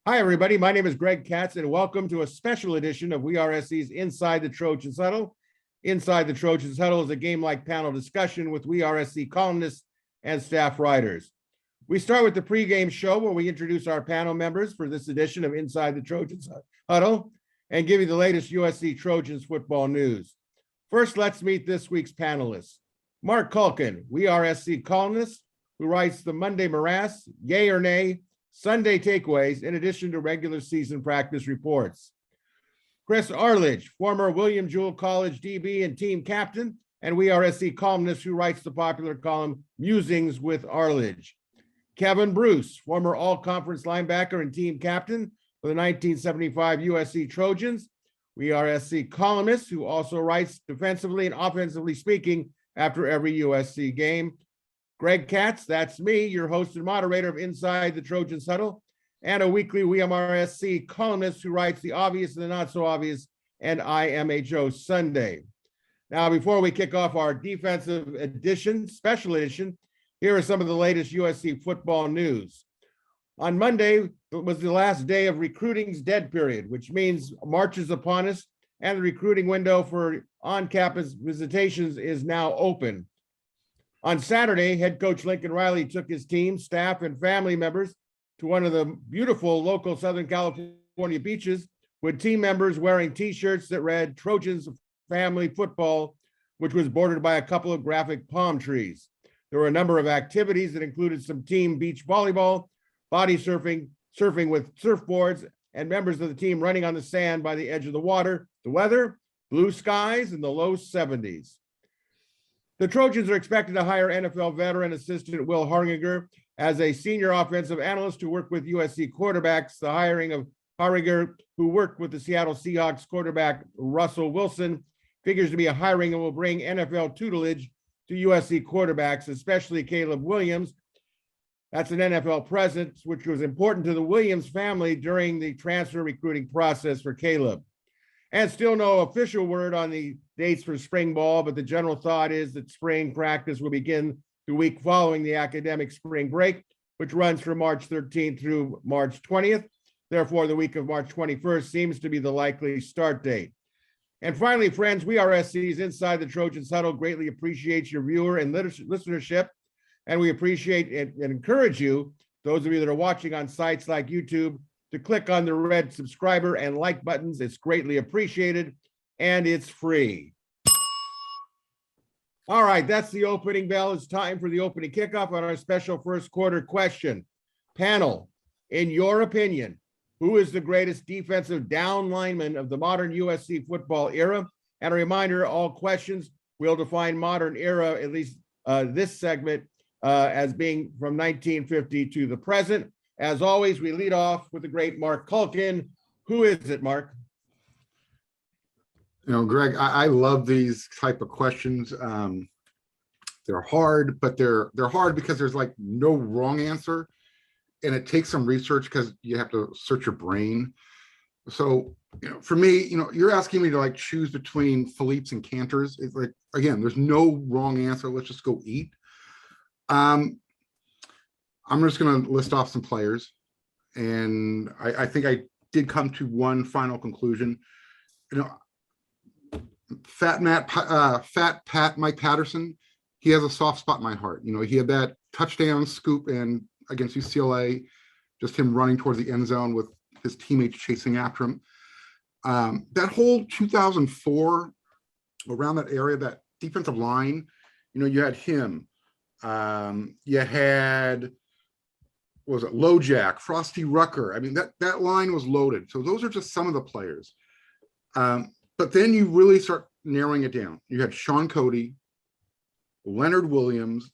Hi, everybody. My name is Greg Katz, and welcome to a special edition of WeAreSC's Inside the Trojans Huddle. Inside the Trojans Huddle is a game-like panel discussion with WeAreSC columnists and staff writers. We start with the pregame show where we introduce our panel members for this edition of Inside the Trojans Huddle and give you the latest USC Trojans football news. First, let's meet this week's panelists. Marc Kulkin, WeAreSC columnist who writes the Monday Morass, Yay or Nay, Sunday takeaways, in addition to regular season practice reports. Chris Arledge, former William Jewell College DB and team captain, and WeAreSC columnist who writes the popular column Musings with Arledge. Kevin Bruce, former all-conference linebacker and team captain for the 1975 USC Trojans, WeAreSC columnist who also writes defensively and offensively speaking after every USC game. Greg Katz, that's me, your host and moderator of Inside the Trojans Huddle, and a weekly WeAreSC columnist who writes the obvious and the not so obvious, and I Am a Joe Sunday. Now, before we kick off our defensive edition, special edition, here are some of the latest USC football news. On Monday was the last day of recruiting's dead period, which means March is upon us, and the recruiting window for on-campus visitations is now open. On Saturday, head coach Lincoln Riley took his team, staff, and family members to one of the beautiful local Southern California beaches with team members wearing T-shirts that read Trojans Family Football, which was bordered by a couple of graphic palm trees. There were a number of activities that included some team beach volleyball, body surfing, surfing with surfboards, and members of the team running on the sand by the edge of the water. The weather, blue skies in the low 70s. The Trojans are expected to hire NFL veteran assistant Will Harginger as a senior offensive analyst to work with USC quarterbacks. The hiring of Harginger, who worked with the Seattle Seahawks quarterback Russell Wilson, figures to be a hiring and will bring NFL tutelage to USC quarterbacks, especially Caleb Williams. That's an NFL presence, which was important to the Williams family during the transfer recruiting process for Caleb. And still no official word on the dates for spring ball, but the general thought is that spring practice will begin the week following the academic spring break, which runs from March 13th through March 20th. Therefore, the week of March 21st seems to be the likely start date. And finally, friends, WeAreSC's Inside the Trojans Huddle greatly appreciates your viewer and listenership, and we appreciate and encourage you, those of you that are watching on sites like YouTube, to click on the red subscriber and like buttons. It's greatly appreciated, and it's free. All right, that's the opening bell. It's time for the opening kickoff on our special first quarter question. Panel, in your opinion, who is the greatest defensive down lineman of the modern USC football era? And a reminder, all questions will define modern era, at least this segment, as being from 1950 to the present. As always, we lead off with the great Marc Kulkin. Who is it, Marc? You know, Greg, I love these type of questions. They're hard, but they're hard because there's like no wrong answer, and it takes some research because you have to search your brain. So, you know, for me, you know, you're asking me to like choose between Philippe's and Cantors. It's like, again, there's no wrong answer. Let's just go eat. I'm just going to list off some players, and I think I did come to one final conclusion. You know, Fat Pat Mike Patterson, he has a soft spot in my heart. You know, he had that touchdown scoop and against UCLA, just him running towards the end zone with his teammates chasing after him. That whole 2004, around that area, that defensive line, you know, you had him. You had, what was it, LoJack, Frosty Rucker. I mean, that line was loaded. So those are just some of the players. But then you really start narrowing it down. You had Sean Cody, Leonard Williams.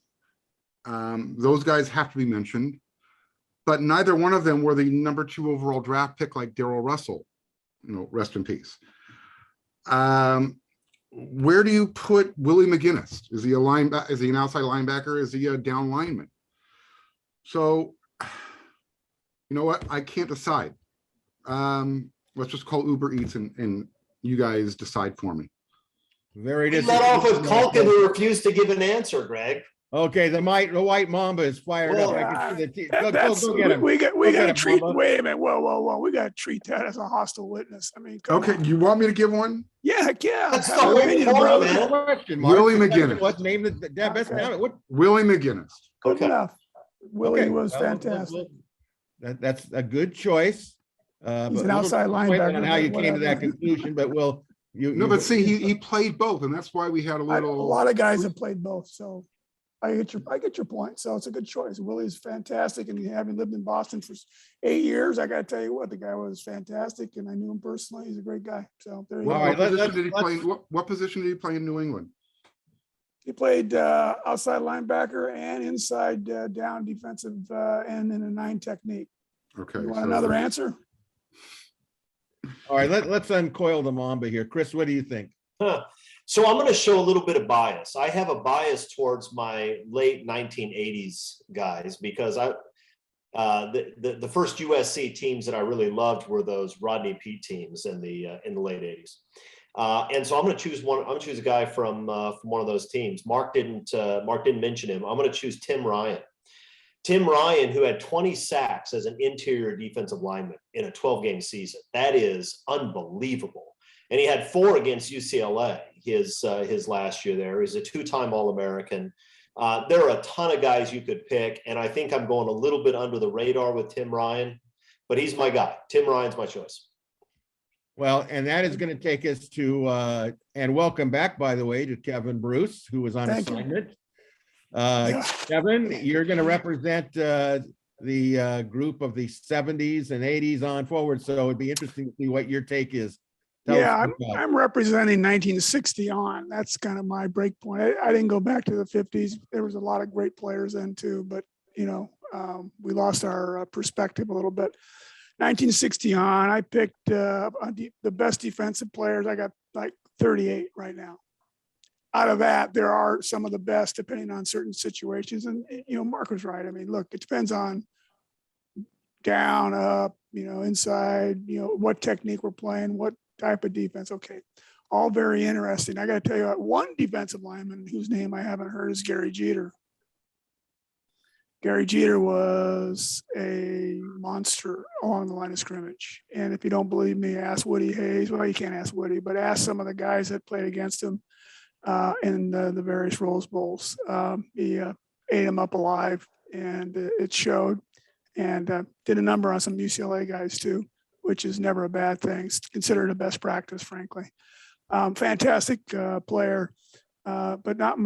Those guys have to be mentioned. But neither one of them were the number 2 overall draft pick like Darrell Russell. You know, rest in peace. Where do you put Willie McGinnis? Is he a linebacker? Is he an outside linebacker? Is he a down lineman? So, you know what? I can't decide. Let's just call Uber Eats and you guys decide for me. Very We let off with Kulkin, who refused to give an answer, Greg. Okay, the white mamba is fired up. I can see the team. Go get him. We Go got get to him, treat. Mamba. Wait a minute. Whoa. We got to treat that as a hostile witness. I mean, come Okay, on. you want me to give one? Yeah, heck yeah. That's Have the an whole opinion, point, brother. man. Question, Mark. Willie The question McGinnis. was name the best Okay. talent. What? Willie McGinnis. Good Okay. enough. Willie Okay, was well, fantastic. That's a good choice. He's but an a little outside disappointment on linebacker, how you but came to that whatever. conclusion, but No, but see, he played both, and that's why we had a A little. lot of guys have played both, so I get your point. So it's a good choice. Willie's fantastic, and having lived in Boston for 8 years, I got to tell you what, the guy was fantastic, and I knew him personally. He's a great guy. So there you What, go. All right, what position did he play? What position did he play in New England? He played outside linebacker and inside down defensive end in a 9 technique. Okay. You want so- another answer? All right, let's uncoil the mamba here. Chris, what do you think? So I'm going to show a little bit of bias. I have a bias towards my late 1980s guys because the first USC teams that I really loved were those Rodney Peete teams in the late 80s. And so I'm going to choose one. I'm going to choose a guy from one of those teams. Mark didn't mention him. I'm going to choose Tim Ryan. Tim Ryan, who had 20 sacks as an interior defensive lineman in a 12-game season. That is unbelievable. And he had 4 against UCLA his last year there. He's a 2-time All-American. There are a ton of guys you could pick, and I think I'm going a little bit under the radar with Tim Ryan, but he's my guy. Tim Ryan's my choice. Well, and that is going to take us to, and welcome back, by the way, to Kevin Bruce, who was on Thank you. assignment. Yeah. Kevin, you're going to represent the group of the 70s and 80s on forward, so it'd be interesting to see what your take is. Tell Yeah, us about it. I'm representing 1960 on. That's kind of my break point. I didn't go back to the 50s. There was a lot of great players then too, but we lost our perspective a little bit. 1960 on, I picked the best defensive players. I got like 38 right now. Out of that, there are some of the best depending on certain situations. And Mark was right. I mean, look, it depends on down, up, inside, what technique we're playing, what type of defense. Okay. All very interesting. I got to tell you, one defensive lineman whose name I haven't heard is Gary Jeter. Gary Jeter was a monster along the line of scrimmage. And if you don't believe me, ask Woody Hayes. Well, you can't ask Woody, but ask some of the guys that played against him in the various Rose Bowls. He ate him up alive, and it showed. And did a number on some UCLA guys too, which is never a bad thing. It's considered a best practice, frankly. Fantastic player, but not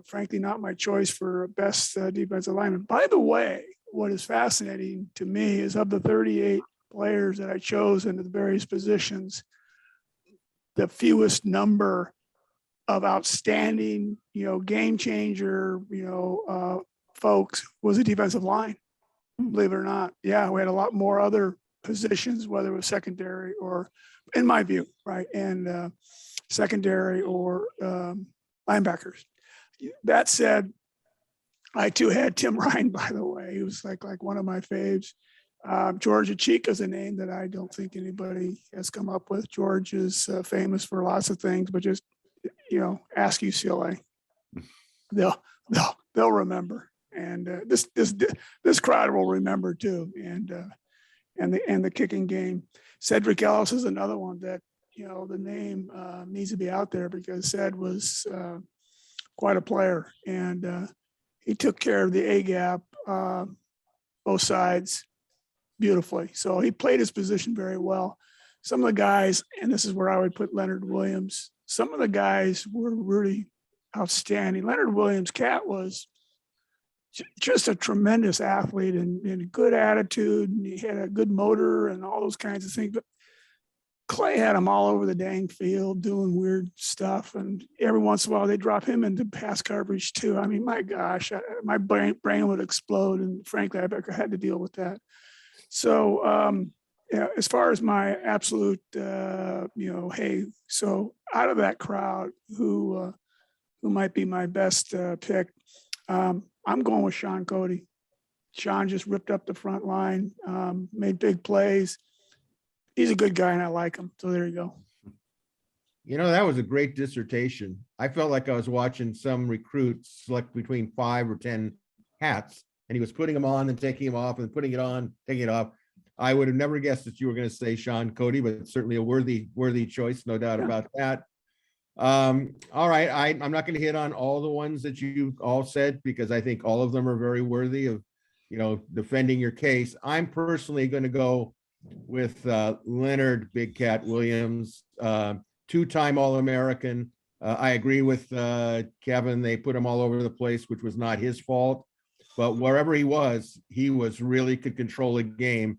frankly, not my choice for best defensive lineman. By the way, what is fascinating to me is of the 38 players that I chose into the various positions, the fewest number of outstanding, game changer, folks was a defensive line. Believe it or not. Yeah, we had a lot more other positions, whether it was secondary or, in my view, right, and secondary or linebackers. That said, I too had Tim Ryan, by the way. He was like one of my faves. George Achika is a name that I don't think anybody has come up with. George is famous for lots of things, but just ask UCLA. They'll remember, and this crowd will remember too. And the kicking game. Cedric Ellis is another one that the name needs to be out there because Ced was quite a player, and he took care of the A gap, both sides, beautifully. So he played his position very well. Some of the guys, and this is where I would put Leonard Williams. Some of the guys were really outstanding. Leonard Williams, Cat, was just a tremendous athlete and good attitude, and he had a good motor and all those kinds of things. But Clay had him all over the dang field doing weird stuff, and every once in a while they drop him into pass coverage too. I mean, my gosh, my brain would explode, and frankly, I had to deal with that. So, as far as my absolute, hey, so out of that crowd, who might be my best pick? I'm going with Sean Cody. Sean just ripped up the front line, made big plays. He's a good guy, and I like him. So there you go. That was a great dissertation. I felt like I was watching some recruit select between 5 or 10 hats, and he was putting them on and taking them off and putting it on, taking it off. I would have never guessed that you were going to say Sean Cody, but it's certainly a worthy choice, no doubt about that. All right, I'm not going to hit on all the ones that you all said because I think all of them are very worthy of, defending your case. I'm personally going to go with Leonard Big Cat Williams, two-time All-American. I agree with Kevin. They put him all over the place, which was not his fault. But wherever he was really could control a game.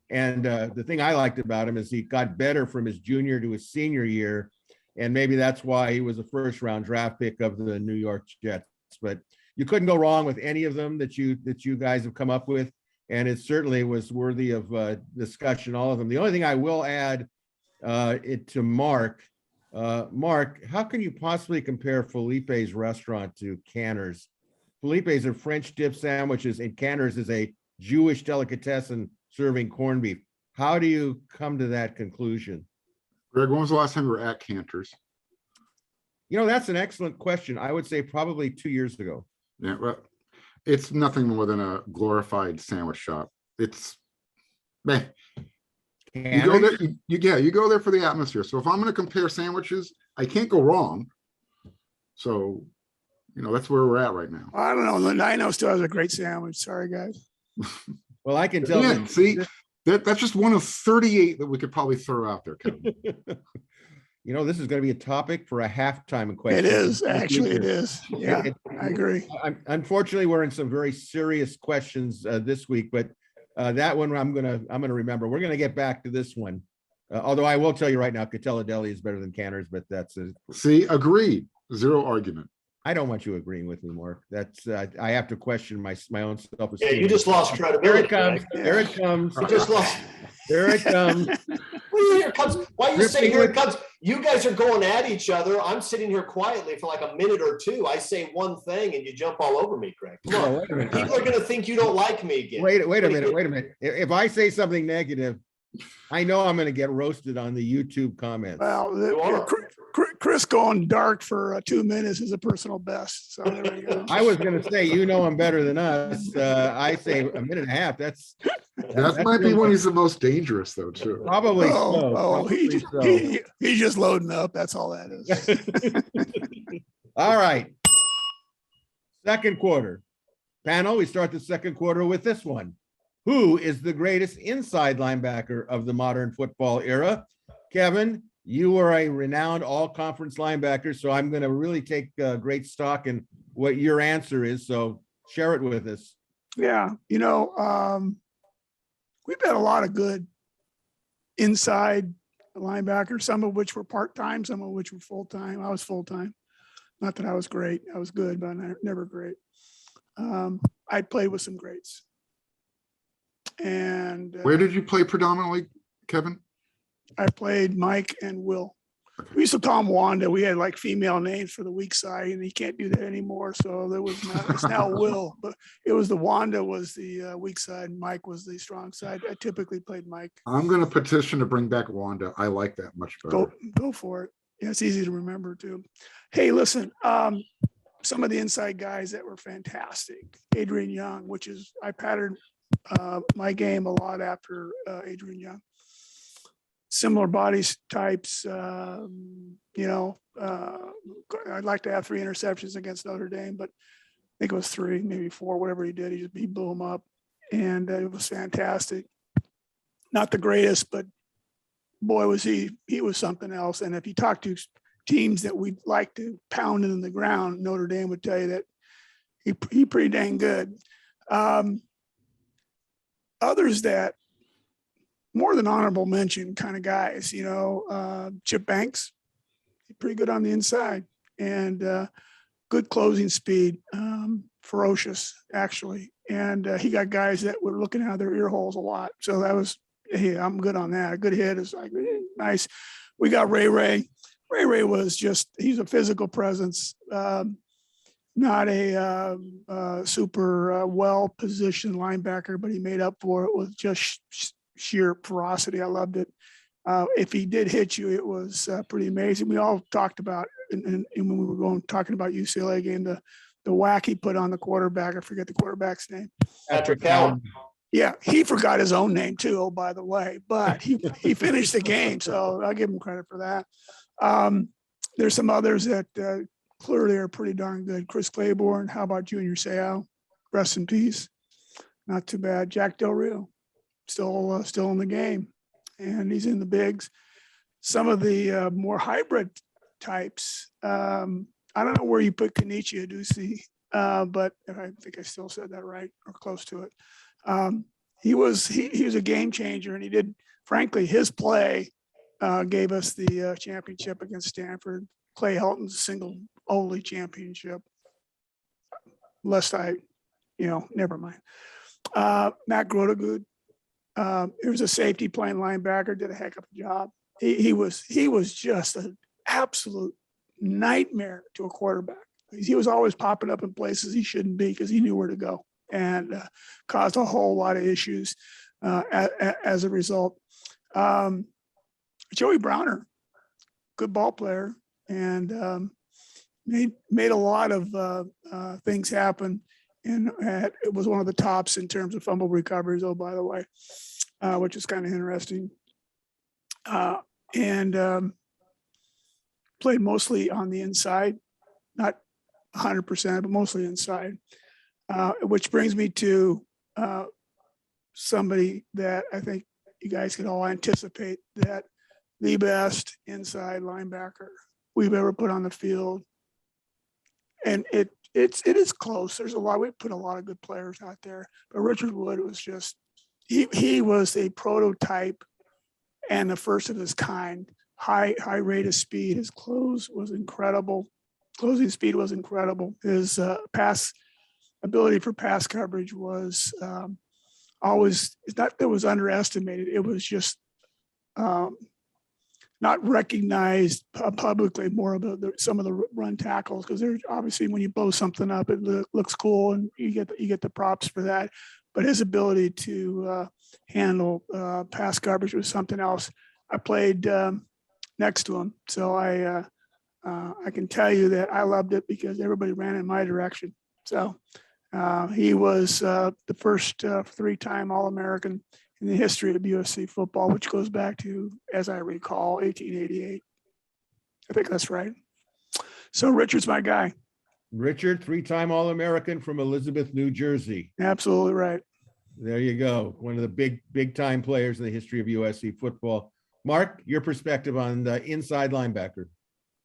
And the thing I liked about him is he got better from his junior to his senior year. And maybe that's why he was a first-round draft pick of the New York Jets. But you couldn't go wrong with any of them that you guys have come up with. And it certainly was worthy of discussion, all of them. The only thing I will add to Mark, how can you possibly compare Felipe's restaurant to Canner's? Felipe's are French dip sandwiches, and Canner's is a Jewish delicatessen serving corned beef. How do you come to that conclusion? Greg, when was the last time you were at Cantor's? That's an excellent question. I would say probably 2 years ago. Yeah, well, it's nothing more than a glorified sandwich shop. It's, man, you go there, you go there for the atmosphere. So if I'm going to compare sandwiches, I can't go wrong. So, that's where we're at right now. I don't know. Nino still has a great sandwich. Sorry, guys. Well, I can tell Yeah, you. see, that's just one of 38 that we could probably throw out there, Kevin. This is going to be a topic for a halftime question. It is. Actually, it is. Yeah, I agree. Unfortunately, we're in some very serious questions this week, but that one I'm gonna remember. We're gonna get back to this one. Although I will tell you right now, Catella Deli is better than Canner's, but that's See, agreed. Zero argument. I don't want you agreeing with me, Mark. That's I have to question my own self-esteem. Yeah, you just lost credibility. Here it comes. There it comes. You just lost. There it comes. Here it comes. Why are you saying here it comes? You guys are going at each other. I'm sitting here quietly for like a minute or two. I say one thing and you jump all over me, Greg. Come on. Wait a minute. People are going to think you don't like me again. Wait a minute. If I say something negative, I know I'm going to get roasted on the YouTube comments. Well, Chris going dark for 2 minutes is a personal best. So there we go. I was going to say, I'm better than us. I say a minute and a half. That might be when he's the most dangerous, though, too. Probably so. He's just loading up. That's all that is. All right. Second quarter. Panel, we start the second quarter with this one. Who is the greatest inside linebacker of the modern football era? Kevin, you are a renowned all-conference linebacker, so I'm going to really take great stock in what your answer is. So share it with us. Yeah, we've had a lot of good inside linebackers, some of which were part-time, some of which were full-time. I was full-time. Not that I was great. I was good, but never great. I played with some greats. And where did you play predominantly, Kevin? I played Mike and Will. We used to call him Wanda. We had like female names for the weak side, and he can't do that anymore. So there was it's now Will, but it was the Wanda was the weak side, and Mike was the strong side. I typically played Mike. I'm going to petition to bring back Wanda. I like that much better. Go for it. Yeah, it's easy to remember too. Hey, listen, some of the inside guys that were fantastic. Adrian Young, which is I patterned my game a lot after Adrian Young. Similar body types, I'd like to have 3 interceptions against Notre Dame, but I think it was 3, maybe 4, whatever he did. He blew them up, and it was fantastic. Not the greatest, but boy, was he was something else. And if you talk to teams that we'd like to pound in the ground, Notre Dame would tell you that he pretty dang good. Others that more than honorable mention kind of guys, Chip Banks, pretty good on the inside, and good closing speed, ferocious actually. And he got guys that were looking out of their ear holes a lot. So that was, hey, I'm good on that. A good hit is like nice. We got Ray. Ray was just, he's a physical presence, not a super well-positioned linebacker, but he made up for it with just sheer ferocity. I loved it. If he did hit you, it was pretty amazing. We all talked about, and when we were talking about UCLA game, the whack he put on the quarterback. I forget the quarterback's name. Patrick Allen. Yeah, he forgot his own name too. Oh, by the way, but he finished the game, so I'll give him credit for that. There's some others that clearly are pretty darn good. Chris Claiborne. How about Junior Seau? Rest in peace. Not too bad. Jack Del Rio, still in the game, and he's in the bigs. Some of the more hybrid types. I don't know where you put Kenichi Adusi, but I think I still said that right or close to it. He was a game changer, and he did. Frankly, his play gave us the championship against Stanford. Clay Helton's single only championship. Lest never mind. Matt Grotegood. He was a safety playing linebacker, did a heck of a job. He was just an absolute nightmare to a quarterback. He was always popping up in places he shouldn't be because he knew where to go, and caused a whole lot of issues as a result. Joey Browner, good ball player, and made a lot of things happen. And it was one of the tops in terms of fumble recoveries, oh, by the way, which is kind of interesting. And played mostly on the inside, not 100%, but mostly inside, which brings me to somebody that I think you guys can all anticipate, that the best inside linebacker we've ever put on the field. And it is close. There's a lot. We put a lot of good players out there, but Richard Wood was just he was a prototype and the first of his kind. High rate of speed. His closing speed was incredible. His ability for pass coverage was always, it's not that it was underestimated. It was just not recognized publicly more about some of the run tackles, because there's obviously when you blow something up, it looks cool and you get the props for that. But his ability to handle pass coverage was something else. I played next to him, so I can tell you that I loved it because everybody ran in my direction. So he was the first 3-time All-American in the history of USC football, which goes back to, as I recall, 1888. I think that's right. So Richard's my guy. Richard, 3-time All-American from Elizabeth, New Jersey. Absolutely right. There you go. One of the big time players in the history of USC football. Mark, your perspective on the inside linebacker.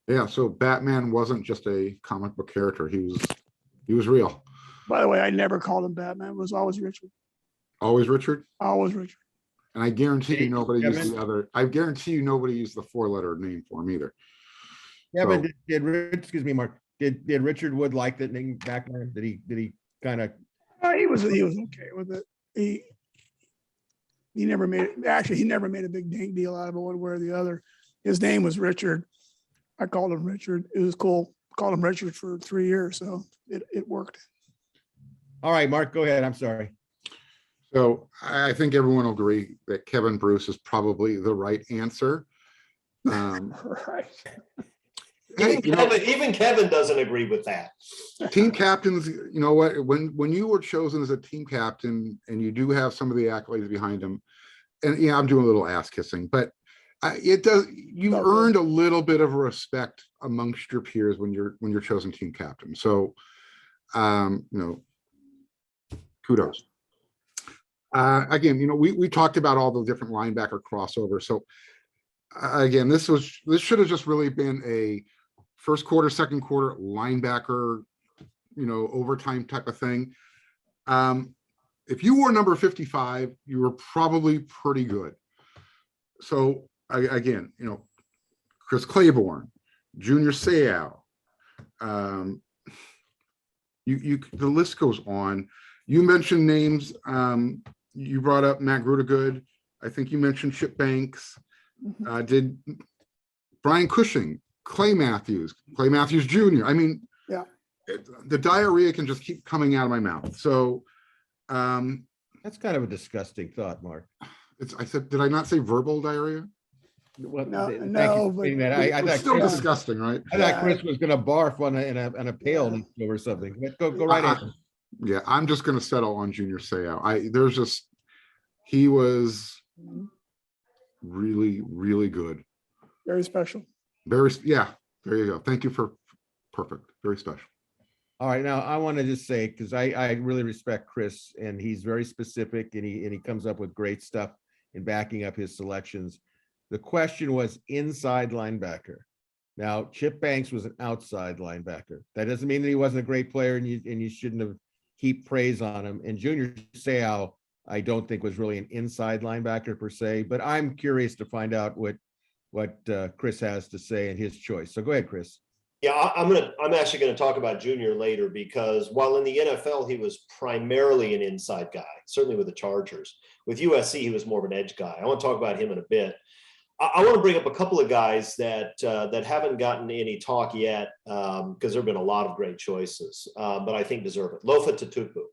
Yeah, so Batman wasn't just a comic book character. He was real. By the way, I never called him Batman. It was always Richard. Always Richard? Always Richard. And I guarantee you nobody Kevin? used the other. I guarantee you nobody used the 4-letter name for him either. Yeah, So- but excuse me, Mark. Did Richard Wood like that name Batman? Did he kind of? He was okay with it. He never made a big dang deal out of it one way or the other. His name was Richard. I called him Richard. It was cool. Called him Richard for 3 years, so it worked. All right, Mark, go ahead. I'm sorry. So I think everyone will agree that Kevin Bruce is probably the right answer. Right. Hey, Even Kevin doesn't agree with that. team captains, you know what, when you were chosen as a team captain and you do have some of the accolades behind him, and yeah, I'm doing a little ass kissing, but you earned a little bit of respect amongst your peers when you're chosen team captain. So kudos. Again, we talked about all the different linebacker crossovers. So again, this should have just really been a first quarter, second quarter linebacker, overtime type of thing. If you were number 55, you were probably pretty good. So again, Chris Claiborne, Junior Seau, the list goes on. You mentioned names. You brought up Matt Grotegood. I think you mentioned Chip Banks. Did Brian Cushing, Clay Matthews Jr. I mean, yeah, the diarrhea can just keep coming out of my mouth. So That's kind of a disgusting thought, Mark. I said, did I not say verbal diarrhea? Well, No, thank you no, for but- saying that. I It's thought still Chris, disgusting, right? I thought Chris was gonna barf on a pail or something. But go right I- ahead. Yeah, I'm just gonna settle on Junior Seau. He was really, really good. Very special. There you go. Thank you for perfect. Very special. All right, now I want to just say, because I really respect Chris, and he's very specific, and he comes up with great stuff in backing up his selections. The question was inside linebacker. Now, Chip Banks was an outside linebacker. That doesn't mean that he wasn't a great player, and you shouldn't have heaped praise on him. And Junior Seau, I don't think was really an inside linebacker per se, but I'm curious to find out what Chris has to say in his choice. So go ahead, Chris. Yeah, I'm actually going to talk about Junior later, because while in the NFL, he was primarily an inside guy, certainly with the Chargers. With USC, he was more of an edge guy. I want to talk about him in a bit. I want to bring up a couple of guys that haven't gotten any talk yet, because there have been a lot of great choices, but I think deserve it. Lofa Tatupu.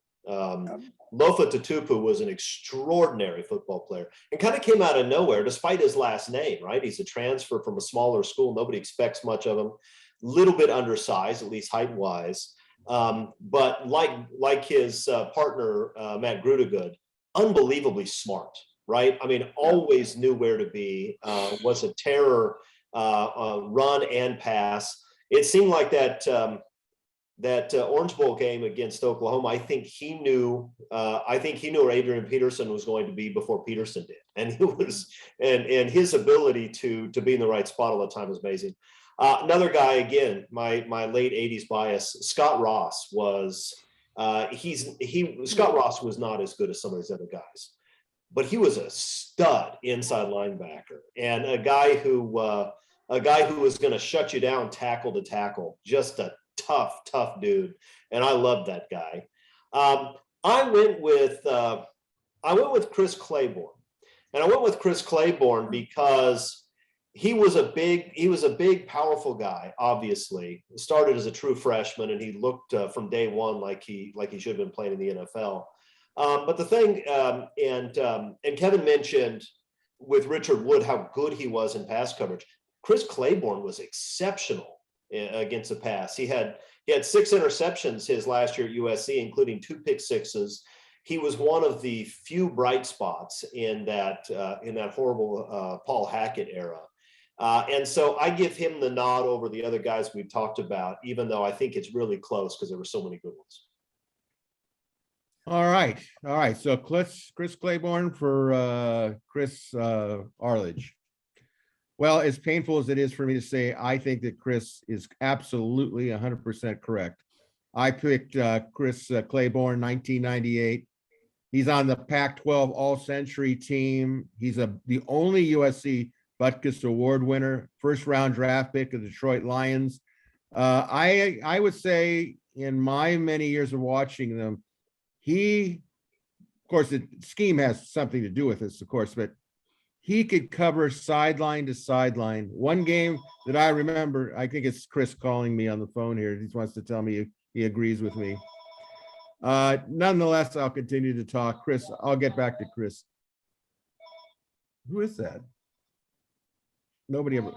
Lofa Tatupu was an extraordinary football player and kind of came out of nowhere despite his last name, right? He's a transfer from a smaller school. Nobody expects much of him. Little bit undersized, at least height-wise, but like his partner, Matt Grudegood, unbelievably smart, right? I mean, always knew where to be, was a terror, run and pass. It seemed like that Orange Bowl game against Oklahoma, I think he knew where Adrian Peterson was going to be before Peterson did. And and his ability to be in the right spot all the time was amazing. Another guy, again, my late 80s bias, Scott Ross was, Scott Ross was not as good as some of these other guys, but he was a stud inside linebacker and a guy who was going to shut you down tackle to tackle, just a tough dude. And I loved that guy. I went with Chris Claiborne, and I went with Chris Claiborne because he was a big, powerful guy. Obviously, started as a true freshman, and he looked from day one like he should have been playing in the NFL. But the thing, and Kevin mentioned with Richard Wood how good he was in pass coverage. Chris Claiborne was exceptional against the pass. He had 6 interceptions his last year at USC, including 2 pick sixes. He was one of the few bright spots in that horrible Paul Hackett era. And so I give him the nod over the other guys we've talked about, even though I think it's really close because there were so many good ones. All right. So Chris Claiborne for Chris Arledge. Well, as painful as it is for me to say, I think that Chris is absolutely 100% correct. I picked Chris Claiborne, 1998. He's on the Pac-12 All-Century team. He's the only USC Butkus Award winner, first-round draft pick of the Detroit Lions. I would say in my many years of watching them, of course, the scheme has something to do with this, of course, but he could cover sideline to sideline. One game that I remember, I think it's Chris calling me on the phone here. He wants to tell me he agrees with me. Nonetheless, I'll continue to talk. Chris, I'll get back to Chris. Who is that? Nobody ever.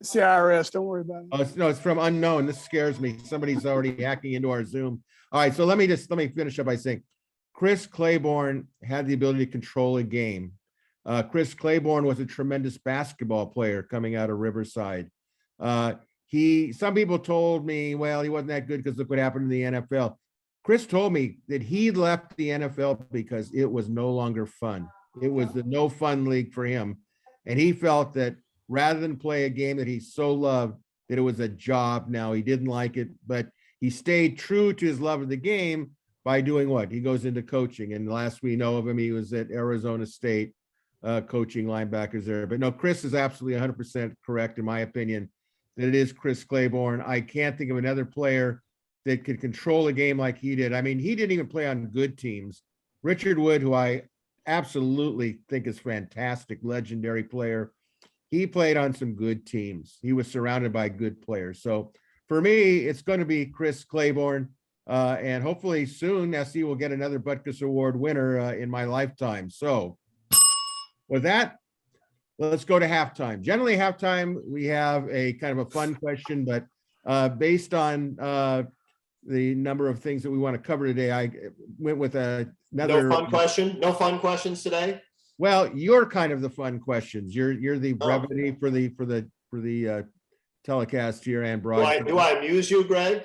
It's the IRS. Don't worry about it. Oh, no, it's from unknown. This scares me. Somebody's already hacking into our Zoom. All right, so let me finish up by saying Chris Claiborne had the ability to control a game. Chris Claiborne was a tremendous basketball player coming out of Riverside. Some people told me, well, he wasn't that good because look what happened in the NFL. Chris told me that he left the NFL because it was no longer fun. It was the no fun league for him. And he felt that rather than play a game that he so loved, that it was a job now. He didn't like it, but he stayed true to his love of the game by doing what? He goes into coaching. And last we know of him, he was at Arizona State coaching linebackers there. But no, Chris is absolutely 100% correct, in my opinion, that it is Chris Claiborne. I can't think of another player that could control a game like he did. I mean, he didn't even play on good teams. Richard Wood, who I absolutely think is fantastic, legendary player, he played on some good teams. He was surrounded by good players. So for me, it's going to be Chris Claiborne. And hopefully soon, SC will get another Butkus Award winner in my lifetime. So with that, Well, let's go to halftime. Generally, halftime, we have a kind of a fun question, but based on the number of things that we want to cover today, I went with another. No fun question? No fun questions today? Well, you're kind of the fun questions. You're the Oh. brevity for the telecast here and Do broadcast. I amuse you, Greg?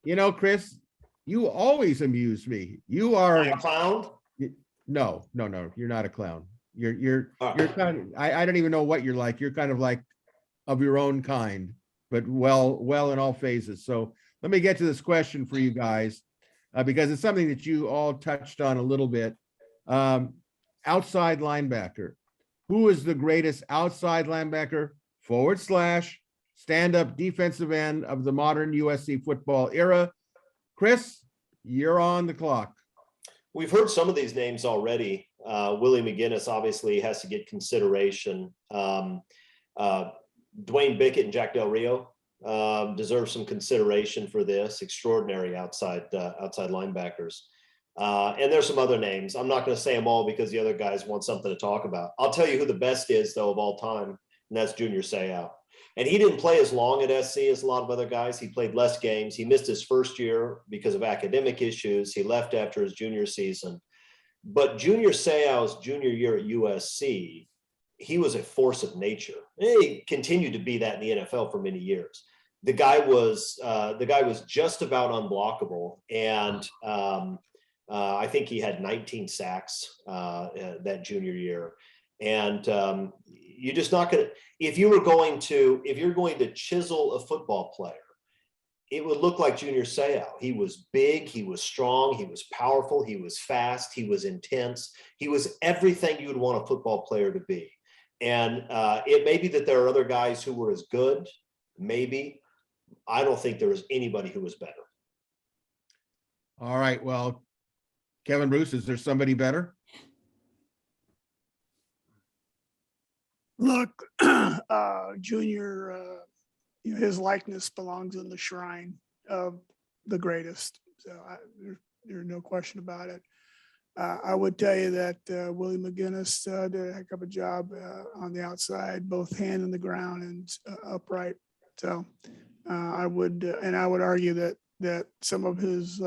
You know, Chris, you always amuse me. You Am are I a clown? no, you're not a clown. You're All you're right. kind of, I don't even know what you're like. You're kind of like of your own kind, but well in all phases. So let me get to this question for you guys, because it's something that you all touched on a little bit. Outside linebacker. Who is the greatest outside linebacker / stand-up defensive end of the modern USC football era? Chris, you're on the clock. We've heard some of these names already. Willie McGinnis obviously has to get consideration. Dwayne Bickett and Jack Del Rio deserve some consideration for this. Extraordinary outside linebackers. And there's some other names. I'm not going to say them all because the other guys want something to talk about. I'll tell you who the best is, though, of all time, and that's Junior Seau. And he didn't play as long at SC as a lot of other guys. He played less games. He missed his first year because of academic issues. He left after his junior season. But Junior Seau's junior year at USC, he was a force of nature. And he continued to be that in the NFL for many years. The guy was just about unblockable, and I think he had 19 sacks that junior year. And you're just not going to, if you're going to chisel a football player, it would look like Junior Seau. He was big, he was strong, he was powerful, he was fast, he was intense. He was everything you would want a football player to be. And it may be that there are other guys who were as good, maybe. I don't think there was anybody who was better. All right, well, Kevin Bruce, is there somebody better? Look, Junior, his likeness belongs in the shrine of the greatest. So there's no question about it. I would tell you that Willie McGinnis did a heck of a job on the outside, both hand in the ground and upright. So I would argue that some of his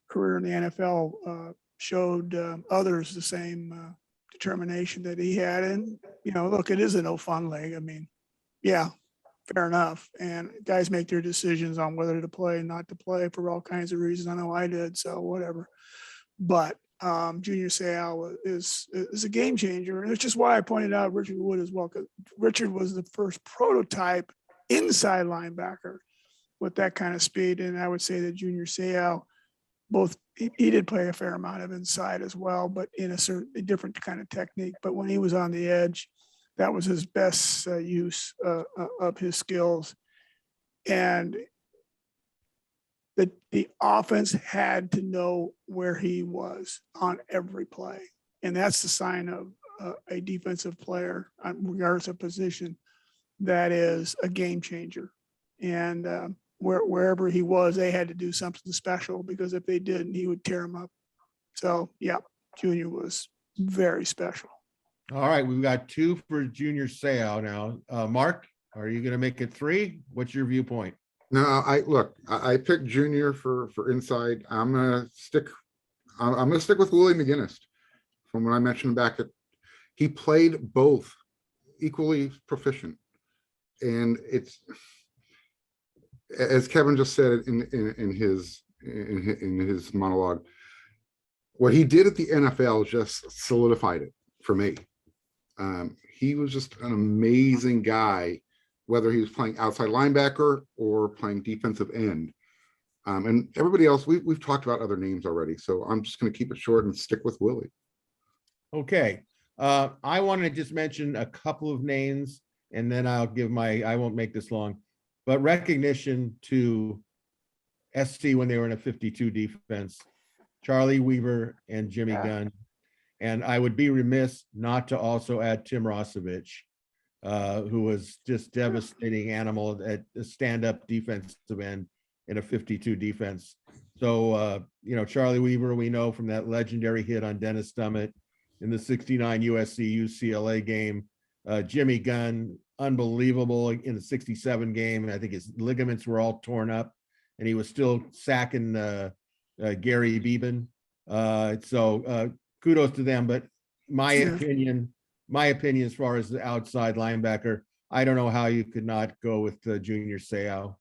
career in the NFL showed others the same determination that he had. And, look, it is a no fun league. I mean, yeah, fair enough. And guys make their decisions on whether to play and not to play for all kinds of reasons. I know I did, so whatever. But Junior Seau is a game changer. And it's just why I pointed out Richard Wood as well, because Richard was the first prototype inside linebacker with that kind of speed. And I would say that Junior Seau, he did play a fair amount of inside as well, but in a different kind of technique. But when he was on the edge, that was his best use of his skills. And the offense had to know where he was on every play. And that's the sign of a defensive player, regardless of position, that is a game changer. And wherever he was, they had to do something special, because if they didn't, he would tear them up. So, yeah, Junior was very special. All right, we've got 2 for Junior Seau now. Mark, are you going to make it 3? What's your viewpoint? No, I picked Junior for inside. I'm gonna stick with Willie McGinnis. From what I mentioned back, that he played both equally proficient, and it's, as Kevin just said in his monologue, what he did at the NFL just solidified it for me. He was just an amazing guy, whether he was playing outside linebacker or playing defensive end. And everybody else, we've talked about other names already, so I'm just going to keep it short and stick with Willie. Okay. I want to just mention a couple of names, and then I won't make this long, but recognition to SC when they were in a 52 defense, Charlie Weaver and Jimmy Gunn. And I would be remiss not to also add Tim Rosevich, who was just devastating animal at a stand-up defensive end in a 52 defense. So, Charlie Weaver, we know from that legendary hit on Dennis Dummett, in the 69 USC UCLA game. Jimmy Gunn, unbelievable in the 67 game. I think his ligaments were all torn up and he was still sacking Gary Beeben. So kudos to them. But my opinion, as far as the outside linebacker, I don't know how you could not go with Junior Seau.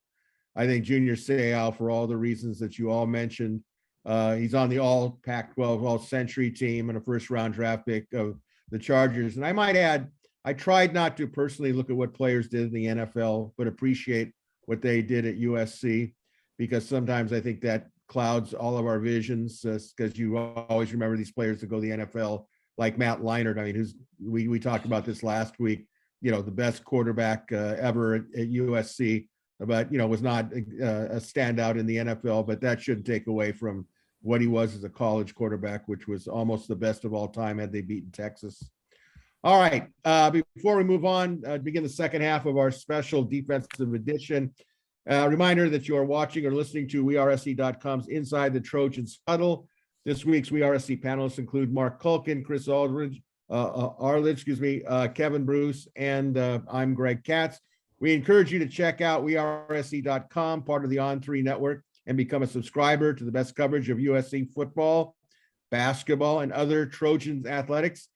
I think Junior Seau, for all the reasons that you all mentioned, he's on the all Pac-12 all-century team and a first-round draft pick of the Chargers. And I might add, I tried not to personally look at what players did in the NFL, but appreciate what they did at USC, because sometimes I think that clouds all of our visions, because you always remember these players that go to the NFL, like Matt Leinart. I mean, we talked about this last week, the best quarterback ever at USC, but, was not a standout in the NFL, but that shouldn't take away from what he was as a college quarterback, which was almost the best of all time had they beaten Texas. All right, before we move on, begin the second half of our special defensive edition. Reminder that you are watching or listening to WeAreSC.com's Inside the Trojans Huddle. This week's WeAreSC panelists include Marc Kulkin, Chris Arledge, Kevin Bruce, and I'm Greg Katz. We encourage you to check out WeAreSC.com, part of the On3 network, and become a subscriber to the best coverage of USC football, basketball, and other Trojans athletics.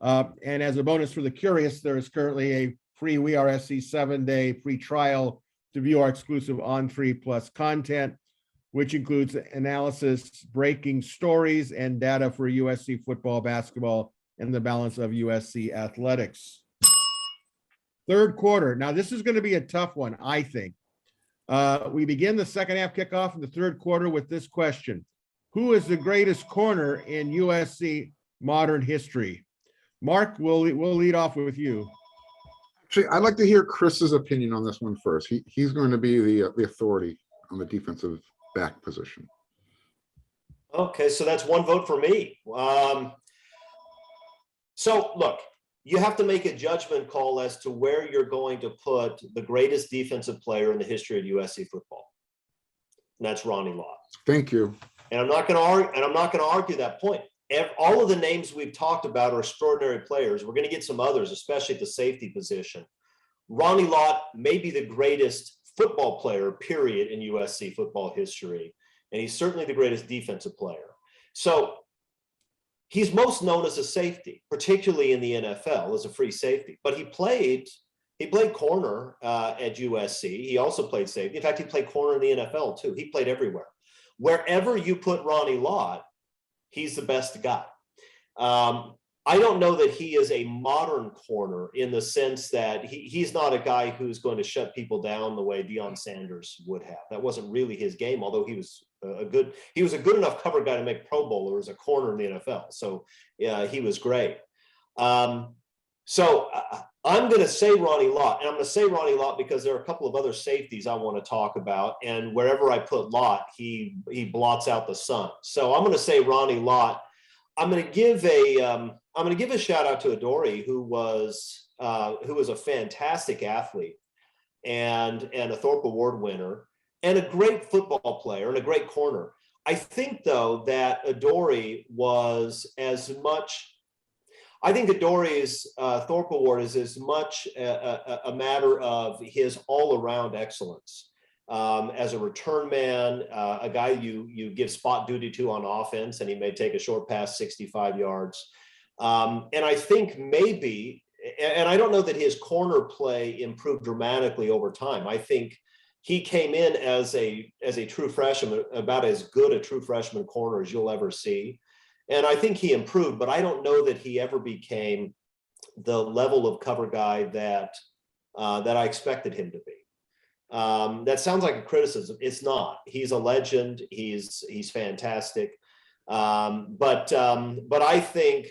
And as a bonus for the curious, there is currently a free WeAreSC 7-day free trial to view our exclusive On3 Plus content, which includes analysis, breaking stories, and data for USC football, basketball, and the balance of USC athletics. Third quarter. Now, this is going to be a tough one, I think. We begin the second half kickoff in the third quarter with this question. Who is the greatest corner in USC modern history? Mark, we'll lead off with you. Actually, I'd like to hear Chris's opinion on this one first. He's going to be the authority on the defensive back position. Okay, so that's one vote for me. So look, you have to make a judgment call as to where you're going to put the greatest defensive player in the history of USC football. And that's Ronnie Lott. Thank you. And I'm not going to argue that point. All of the names we've talked about are extraordinary players. We're going to get some others, especially at the safety position. Ronnie Lott may be the greatest football player, period, in USC football history. And he's certainly the greatest defensive player. So he's most known as a safety, particularly in the NFL as a free safety. But he played corner at USC. He also played safety. In fact, he played corner in the NFL too. He played everywhere. Wherever you put Ronnie Lott, he's the best guy. I don't know that he is a modern corner in the sense that he's not a guy who's going to shut people down the way Deion Sanders would have. That wasn't really his game, although he was a good enough cover guy to make Pro Bowler as a corner in the NFL. So yeah, he was great. So I'm going to say Ronnie Lott, and I'm going to say Ronnie Lott because there are a couple of other safeties I want to talk about, and wherever I put Lott, he blots out the sun. So I'm going to say Ronnie Lott. I'm going to give a shout out to Adoree, who was a fantastic athlete and a Thorpe Award winner and a great football player and a great corner. I think though that Adoree was as much. I think Adoree's Thorpe Award is as much a matter of his all-around excellence as a return man, a guy you give spot duty to on offense, and he may take a short pass 65 yards. And I think maybe, and I don't know that his corner play improved dramatically over time. I think he came in as a true freshman, about as good a true freshman corner as you'll ever see. And I think he improved, but I don't know that he ever became the level of cover guy that I expected him to be. That sounds like a criticism. It's not. He's a legend. He's fantastic. But I think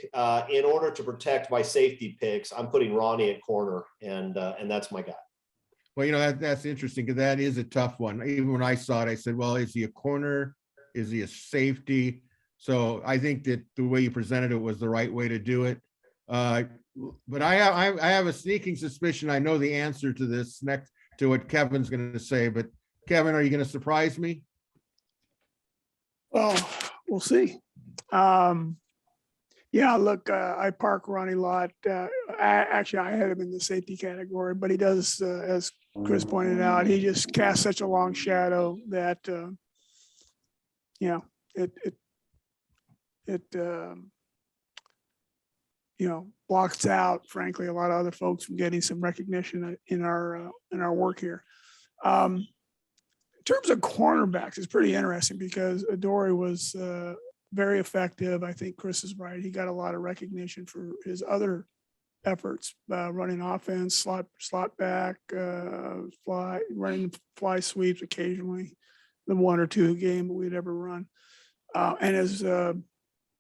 in order to protect my safety picks, I'm putting Ronnie at corner, and that's my guy. Well, that's interesting because that is a tough one. Even when I saw it, I said, well, is he a corner? Is he a safety? So I think that the way you presented it was the right way to do it. But I have a sneaking suspicion I know the answer to this next to what Kevin's going to say. But Kevin, are you going to surprise me? Well, we'll see. Yeah, Yeah, look, I park Ronnie Lott. I had him in the safety category, but he does, as Chris pointed out, he just casts such a long shadow that, you know, it you know, blocks out, frankly, a lot of other folks from getting some recognition in our work here. In terms of cornerbacks, it's pretty interesting because Adoree was very effective. I think Chris is right. He got a lot of recognition for his other efforts, running offense, slot back, running fly sweeps occasionally, the one or two a game we'd ever run. And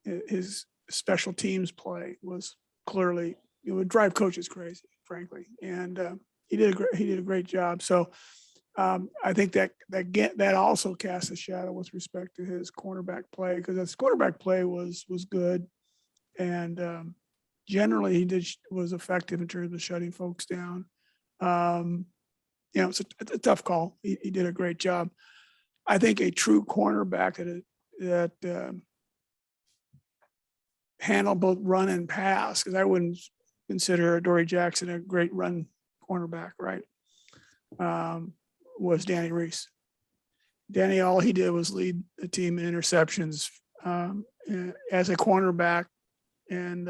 his special teams play was clearly, it would drive coaches crazy, frankly. And he did a great job. So I think that also casts a shadow with respect to his cornerback play, because his cornerback play was good, and generally he was effective in terms of shutting folks down. You know, it's a tough call. He did a great job. I think a true cornerback that handled both run and pass, because I wouldn't consider Adoree Jackson a great run cornerback, right? Was Danny Reese. Danny, all he did was lead the team in interceptions as a cornerback, and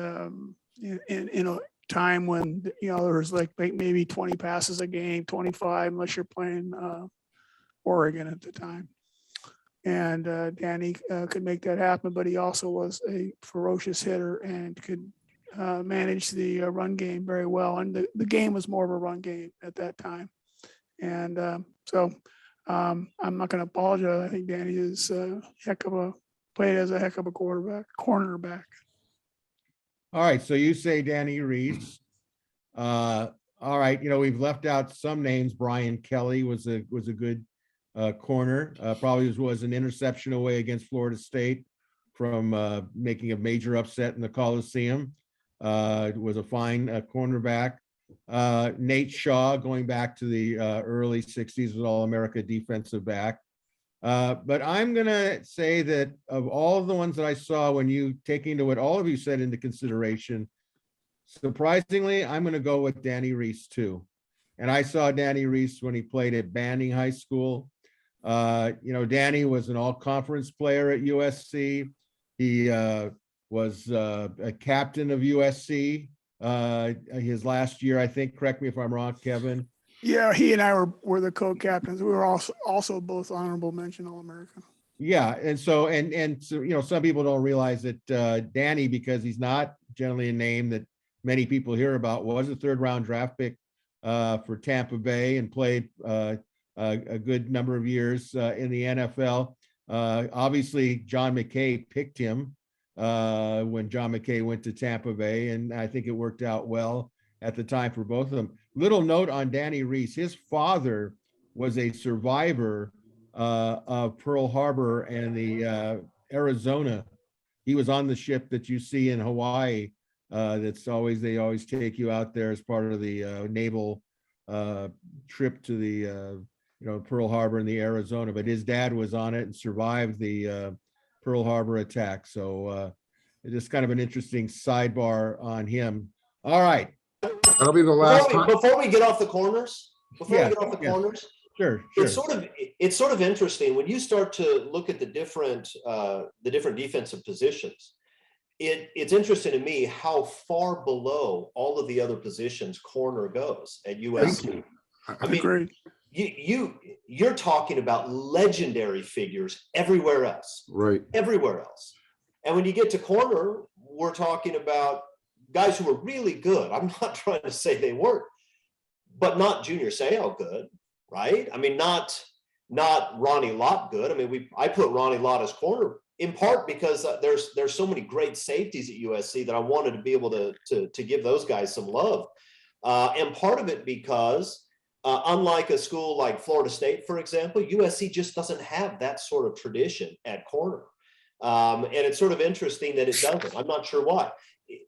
in a time when, you know, there was like maybe 20 passes a game, 25, unless you're playing Oregon at the time. And Danny could make that happen, but he also was a ferocious hitter and could manage the run game very well. And the game was more of a run game at that time. And so I'm not going to apologize. I think Danny is played as a heck of a cornerback. All right, so you say Danny Reese. All right, you know, we've left out some names. Brian Kelly was a good corner. Probably was an interception away against Florida State from making a major upset in the Coliseum. Was a fine cornerback. Nate Shaw, going back to the early 60s, was All-America defensive back. But I'm going to say that of all of the ones that I saw, when you take into what all of you said into consideration, surprisingly, I'm going to go with Danny Reese too. And I saw Danny Reese when he played at Banning High School. You know, Danny was an all-conference player at USC. He was a captain of USC his last year, I think. Correct me if I'm wrong, Kevin. Yeah, he and I were the co-captains. We were also both honorable mention All-American. Yeah, and so you know, some people don't realize that Danny, because he's not generally a name that many people hear about, was a third-round draft pick for Tampa Bay and played a good number of years in the NFL. Obviously, John McKay picked him when John McKay went to Tampa Bay, and I think it worked out well at the time for both of them. Little note on Danny Reese: his father was a survivor of Pearl Harbor and the Arizona. He was on the ship that you see in Hawaii. They always take you out there as part of the naval trip to the Pearl Harbor and the Arizona. But his dad was on it and survived the Pearl Harbor attack. So it's just kind of an interesting sidebar on him. All right. That'll be the last time. Before we get off the corners, Sure. It's sort of interesting when you start to look at the different defensive positions. It's interesting to me how far below all of the other positions corner goes at USC. I mean, great. You're talking about legendary figures everywhere else, right? Everywhere else, and when you get to corner, we're talking about guys who were really good. I'm not trying to say they weren't, but not Junior Seau good, right? I mean, not Ronnie Lott good. I mean, I put Ronnie Lott as corner in part because there's so many great safeties at USC that I wanted to be able to give those guys some love, and part of it because unlike a school like Florida State, for example, USC just doesn't have that sort of tradition at corner, and it's sort of interesting that it doesn't. I'm not sure why.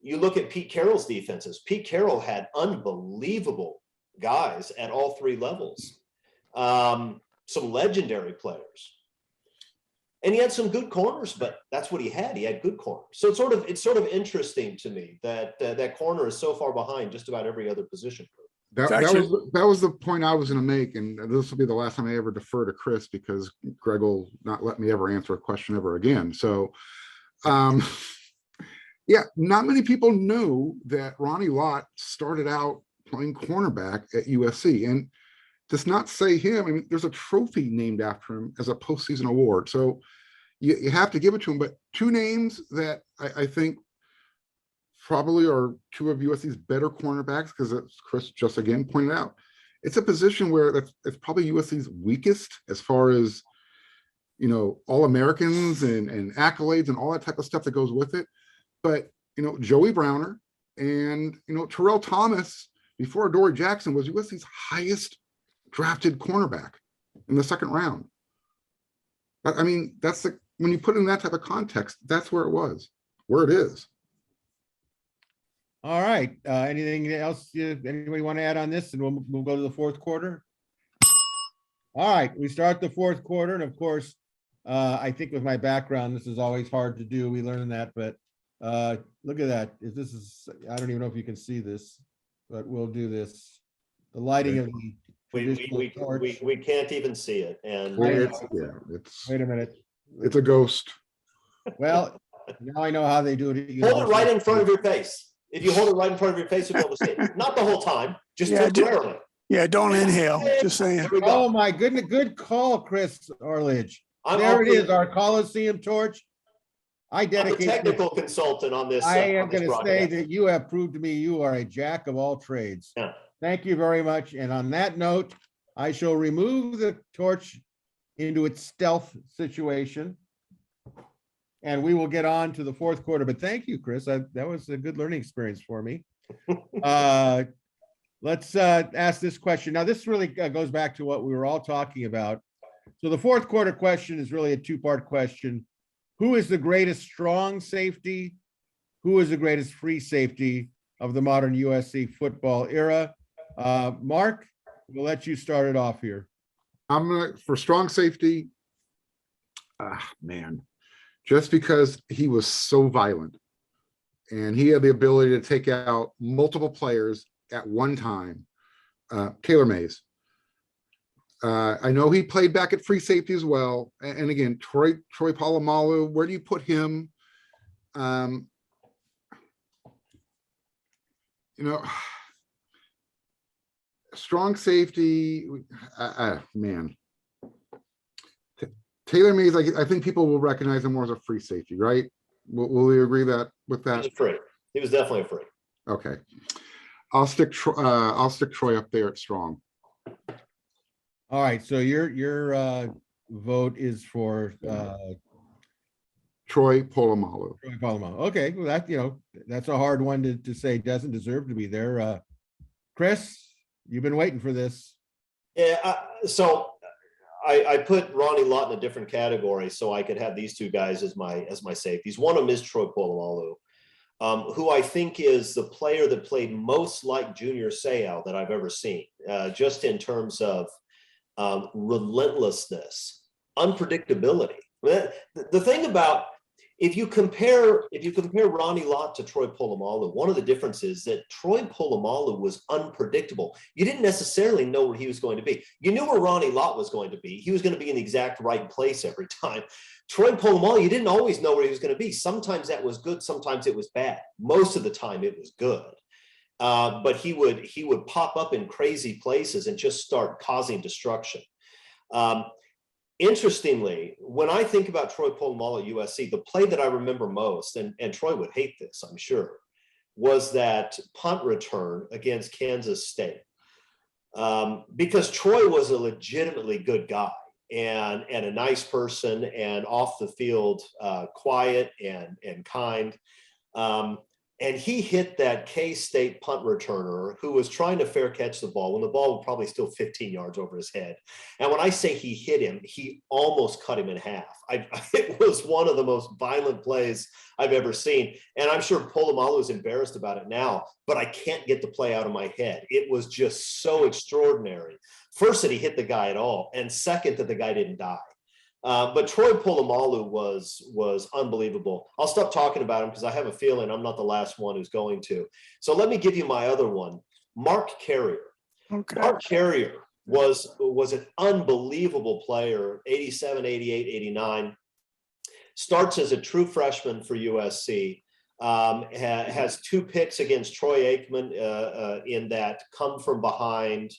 You look at Pete Carroll's defenses. Pete Carroll had unbelievable guys at all three levels. Some legendary players. And he had some good corners, but that's what he had. He had good corners. So it's sort of interesting to me that that corner is so far behind just about every other position group. That was the point I was going to make, and this will be the last time I ever defer to Chris because Greg will not let me ever answer a question ever again. So, yeah, not many people knew that Ronnie Lott started out playing cornerback at USC, and does not say him. I mean, there's a trophy named after him as a postseason award, so you have to give it to him. But two names that I think probably are two of USC's better cornerbacks, because as Chris just again pointed out, it's a position where it's probably USC's weakest as far as, you know, All-Americans and accolades and all that type of stuff that goes with it. But, you know, Joey Browner and, you know, Terrell Thomas before Adoree Jackson was USC's highest drafted cornerback in the second round. I mean, that's the, when you put it in that type of context, that's where it was, where it is. All right. Anything else? Anybody want to add on this? And we'll go to the fourth quarter. All right. We start the fourth quarter. And of course, I think with my background, this is always hard to do. We learned that, but look at that. This is, I don't even know if you can see this, but we'll do this. The lighting of the we can't even see it. And It's wait a minute. It's a ghost. Well, now I know how they do it. Hold it right in front of your face. If you hold it right in front of your face, you'll be able to see it. Not the whole time, just temporarily. Yeah, don't inhale. Just saying. Oh my goodness, good call, Chris Arledge. There it is, our Coliseum torch. I'm a technical consultant on this. I am going to say that you have proved to me you are a jack of all trades. Yeah. Thank you very much. And on that note, I shall remove the torch into its stealth situation. And we will get on to the fourth quarter. But thank you, Chris. That was a good learning experience for me. Let's ask this question. Now, this really goes back to what we were all talking about. So the fourth quarter question is really a two-part question. Who is the greatest strong safety? Who is the greatest free safety of the modern USC football era? Mark, we'll let you start it off here. I'm gonna, for strong safety, man, just because he was so violent and he had the ability to take out multiple players at one time, Taylor Mays. I know he played back at free safety as well. And again, Troy Polamalu, where do you put him? You know, strong safety, man. Taylor Mays, I think people will recognize him more as a free safety, right? Will we agree that with that? He was free. He was definitely free. Okay, I'll stick Troy up there at strong. All right, so your vote is for Troy Polamalu. Troy Polamalu. Okay, well that, you know, that's a hard one to say doesn't deserve to be there. Chris, you've been waiting for this. Yeah, so I put Ronnie Lott in a different category so I could have these two guys as my safeties. One of them is Troy Polamalu, who I think is the player that played most like Junior Seau that I've ever seen, just in terms of relentlessness, unpredictability. The thing about, if you compare Ronnie Lott to Troy Polamalu, one of the differences is that Troy Polamalu was unpredictable. You didn't necessarily know where he was going to be. You knew where Ronnie Lott was going to be. He was going to be in the exact right place every time. Troy Polamalu, you didn't always know where he was going to be. Sometimes that was good, sometimes it was bad. Most of the time it was good. But he would pop up in crazy places and just start causing destruction. Interestingly, when I think about Troy Polamalu at USC, the play that I remember most, and Troy would hate this, I'm sure, was that punt return against Kansas State. Because Troy was a legitimately good guy and a nice person and off the field, quiet and kind. And he hit that K-State punt returner who was trying to fair catch the ball when the ball was probably still 15 yards over his head. And when I say he hit him, he almost cut him in half. It was one of the most violent plays I've ever seen. And I'm sure Polamalu is embarrassed about it now, but I can't get the play out of my head. It was just so extraordinary. First, that he hit the guy at all. And second, that the guy didn't die. But Troy Polamalu was unbelievable. I'll stop talking about him because I have a feeling I'm not the last one who's going to. So let me give you my other one, Marc Carrier. Okay. Marc Carrier was an unbelievable player, 87, 88, 89. Starts as a true freshman for USC. Has 2 picks against Troy Aikman in that come from behind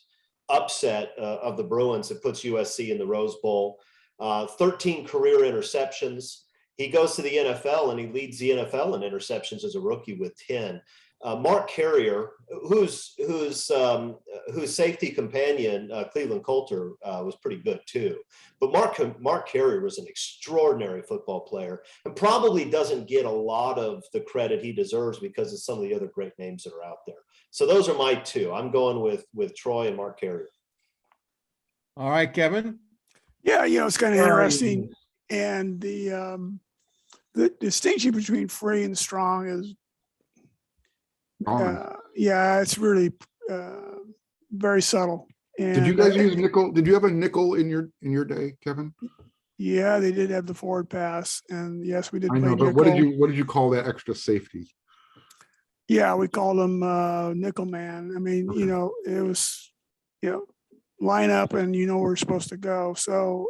upset of the Bruins that puts USC in the Rose Bowl. 13 career interceptions. He goes to the NFL and he leads the NFL in interceptions as a rookie with 10. Marc Carrier, whose safety companion, Cleveland Coulter, was pretty good too. But Marc Carrier was an extraordinary football player and probably doesn't get a lot of the credit he deserves because of some of the other great names that are out there. So those are my 2. I'm going with Troy and Marc Carrier. All right, Kevin. Yeah, it's kind of interesting. And the distinction between free and strong is, it's really very subtle. And Did you guys use nickel? Did you have a nickel in your day, Kevin? Yeah, they did have the forward pass, and yes, we did. I know, but what did you call that extra safety? Yeah, we called him nickel man. I mean, it was, line up and where we're supposed to go. So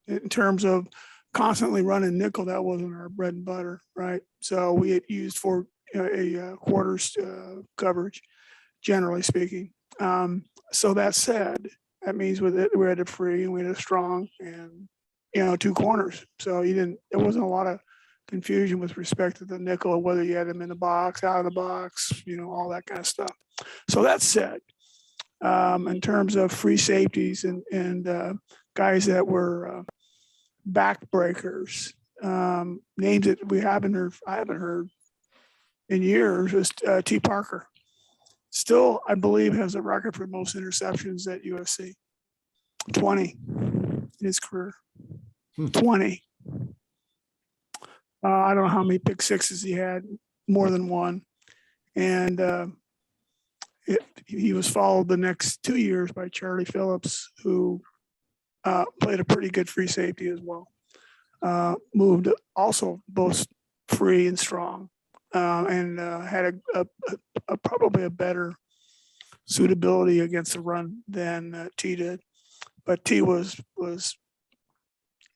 in terms of constantly running nickel, that wasn't our bread and butter, right? So we had used for a quarters coverage, generally speaking. So that said, that means with it, we had a free and we had a strong and 2 corners. So there wasn't a lot of confusion with respect to the nickel, whether you had them in the box, out of the box, all that kind of stuff. So that said, in terms of free safeties and guys that were backbreakers, names that I haven't heard in years was T. Parker. Still, I believe, has a record for most interceptions at USC. 20 in his career. 20. I don't know how many pick sixes he had, more than one. And he was followed the next 2 years by Charlie Phillips, who played a pretty good free safety as well. Moved also both free and strong, and had a probably a better suitability against the run than T did. But T was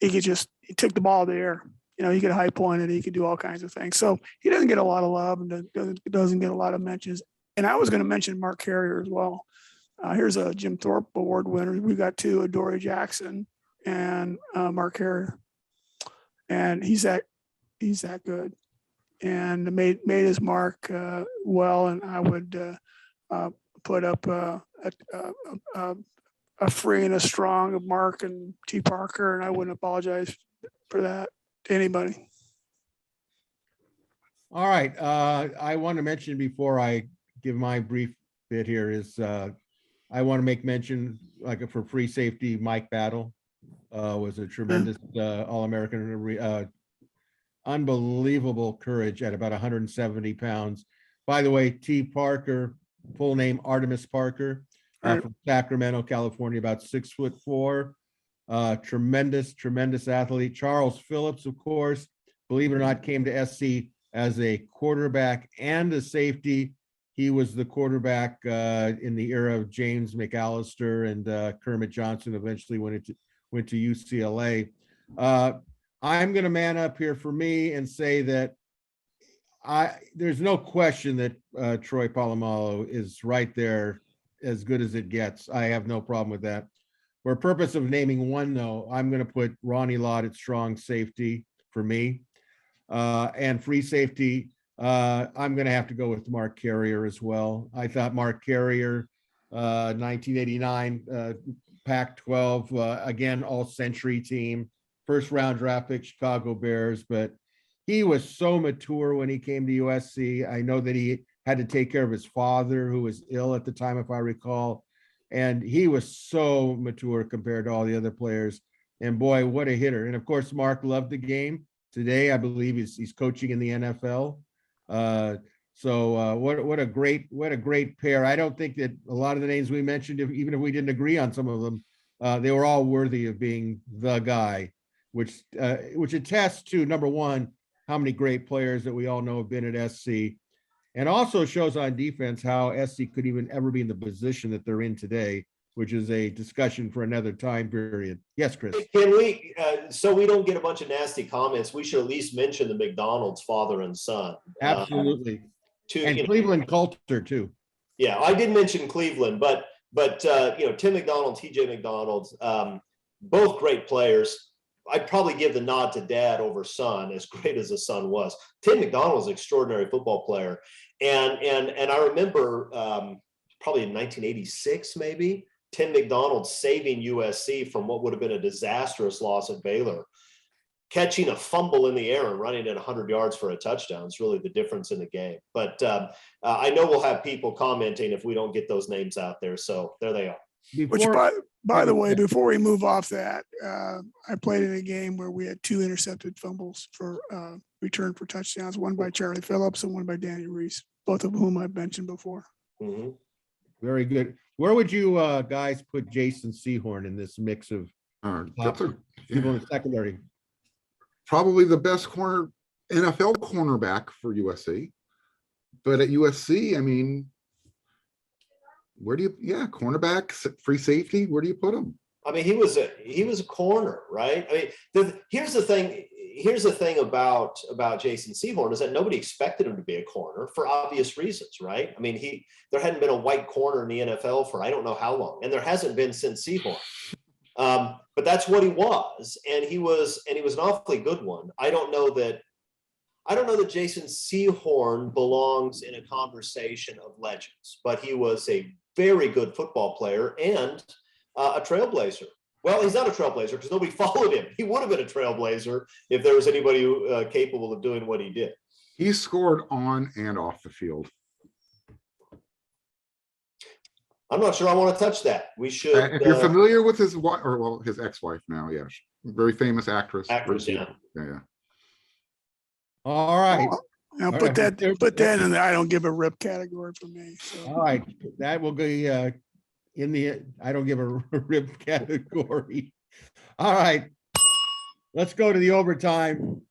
he took the ball to the air. He could high point it. He could do all kinds of things. So he doesn't get a lot of love and doesn't get a lot of mentions. And I was going to mention Marc Carrier as well. Here's a Jim Thorpe Award winner. We got 2, Adoree Jackson and Marc Carrier. And he's that good. And made his mark well. And I would put up a free and a strong of Mark and T. Parker, and I wouldn't apologize for that to anybody. All right. I want to mention before I give my brief bit here is I want to make mention, like for free safety, Mike Battle was a tremendous All-American, unbelievable courage at about 170 pounds. By the way, T. Parker, full name Artemis Parker, from Sacramento, California, about 6'4", tremendous athlete. Charles Phillips, of course, believe it or not, came to SC as a quarterback and a safety. He was the quarterback in the era of James McAllister and Kermit Johnson. Eventually went to UCLA. I'm going to man up here for me and say that there's no question that Troy Polamalu is right there, as good as it gets. I have no problem with that. For purpose of naming one, though, I'm going to put Ronnie Lott at strong safety for me. And free safety, I'm going to have to go with Marc Carrier as well. I thought Marc Carrier, 1989 Pac-12, again, all-century team, first-round draft pick, Chicago Bears, but he was so mature when he came to USC. I know that he had to take care of his father, who was ill at the time, if I recall. And he was so mature compared to all the other players. And boy, what a hitter. And of course, Mark loved the game. Today, I believe he's coaching in the NFL. So what a great pair. I don't think that a lot of the names we mentioned, even if we didn't agree on some of them, they were all worthy of being the guy, which attests to, number one, how many great players that we all know have been at SC, and also shows on defense how SC could even ever be in the position that they're in today, which is a discussion for another time period. Yes, Chris. Can we, so we don't get a bunch of nasty comments, we should at least mention the McDonald's father and son. Absolutely. And You know, Cleveland culture too. yeah, I did mention Cleveland, but you know, Tim McDonald, TJ McDonald, both great players. I'd probably give the nod to dad over son, as great as the son was. Tim McDonald was an extraordinary football player. And I remember probably in 1986, maybe, Tim McDonald saving USC from what would have been a disastrous loss at Baylor, catching a fumble in the air and running it 100 yards for a touchdown is really the difference in the game. But I know we'll have people commenting if we don't get those names out there. So there they are. Which, by the way, before we move off that, I played in a game where we had 2 intercepted fumbles for return for touchdowns, one by Charlie Phillips and one by Danny Reese, both of whom I've mentioned before. Mm-hmm. Very good. Where would you guys put Jason Sehorn in this mix of people in the secondary? Probably the best NFL cornerback for USC. But at USC, I mean, where do you, cornerback, free safety, where do you put him? I mean, he was a corner, right? I mean, here's the thing about Jason Sehorn is that nobody expected him to be a corner for obvious reasons, right? I mean, there hadn't been a white corner in the NFL for I don't know how long, and there hasn't been since Sehorn. But that's what he was, and he was an awfully good one. I don't know that Jason Sehorn belongs in a conversation of legends, but he was a very good football player and a trailblazer. Well, he's not a trailblazer because nobody followed him. He would have been a trailblazer if there was anybody capable of doing what he did. He scored on and off the field. I'm not sure I want to touch that. We should. If you're familiar with his wife, or well, his ex-wife now, yes, very famous actress. Yeah. Yeah. All right. Now put that in the I don't give a rip category for me. So. All right. That will be in the I don't give a rip category. All right. Let's go to the overtime.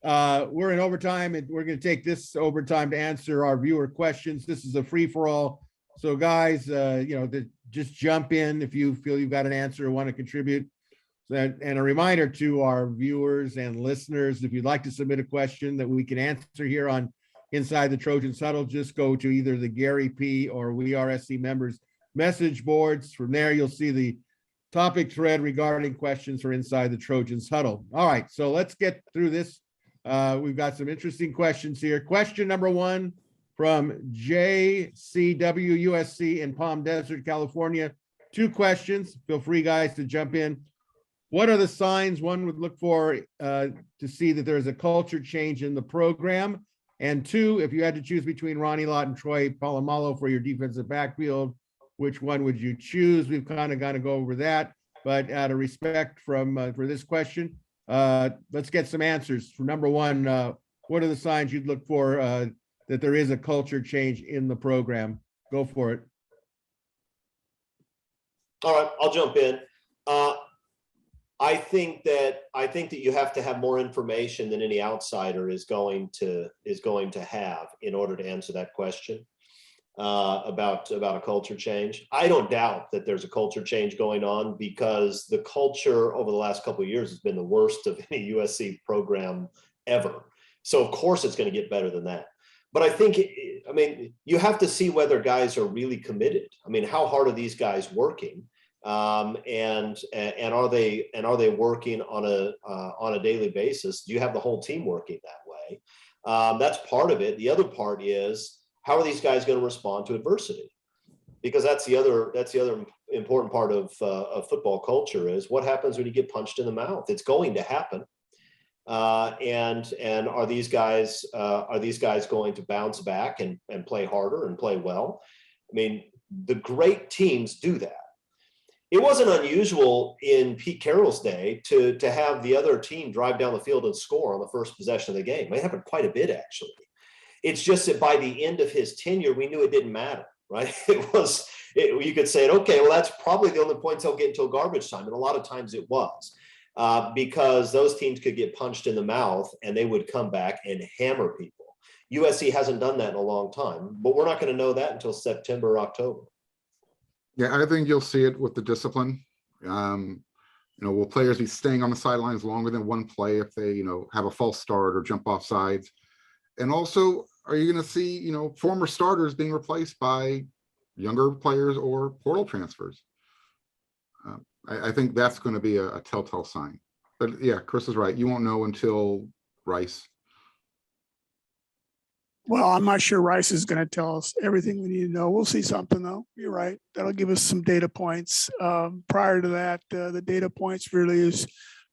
We're in overtime, and we're going to take this overtime to answer our viewer questions. This is a free-for-all. So guys, just jump in if you feel you've got an answer or want to contribute. And a reminder to our viewers and listeners, if you'd like to submit a question that we can answer here on Inside the Trojans Huddle, just go to either the Gary P or WeAreSC members message boards. From there, you'll see the topic thread regarding questions for Inside the Trojans Huddle. All right, so let's get through this. We've got some interesting questions here. Question number 1 from JCW USC in Palm Desert, California. 2 questions. Feel free, guys, to jump in. What are the signs one would look for to see that there's a culture change in the program? And 2, if you had to choose between Ronnie Lott and Troy Polamalu for your defensive backfield, which one would you choose? We've kind of got to go over that, but out of respect for this question, let's get some answers. For number 1, what are the signs you'd look for that there is a culture change in the program? Go for it. All right, I'll jump in. I think that you have to have more information than any outsider is going to have in order to answer that question about a culture change. I don't doubt that there's a culture change going on because the culture over the last couple of years has been the worst of any USC program ever. So of course it's going to get better than that. But I think, you have to see whether guys are really committed. I mean, how hard are these guys working? And are they working on a daily basis? Do you have the whole team working that way? That's part of it. The other part is, how are these guys going to respond to adversity? Because that's the other important part of football culture is what happens when you get punched in the mouth. It's going to happen. And are these guys going to bounce back and play harder and play well? I mean, the great teams do that. It wasn't unusual in Pete Carroll's day to have the other team drive down the field and score on the first possession of the game. It happened quite a bit, actually. It's just that by the end of his tenure, we knew it didn't matter. right? You could say, okay, well, that's probably the only points they'll get until garbage time. And a lot of times it was because those teams could get punched in the mouth and they would come back and hammer people. USC hasn't done that in a long time, but we're not going to know that until September or October. Yeah, I think you'll see it with the discipline. Will players be staying on the sidelines longer than one play if they, have a false start or jump off sides? And also, are you going to see, former starters being replaced by younger players or portal transfers? I think that's going to be a telltale sign. But yeah, Chris is right. You won't know until Rice. Well, I'm not sure Rice is going to tell us everything we need to know. We'll see something, though. You're right. That'll give us some data points. Prior to that, the data points really is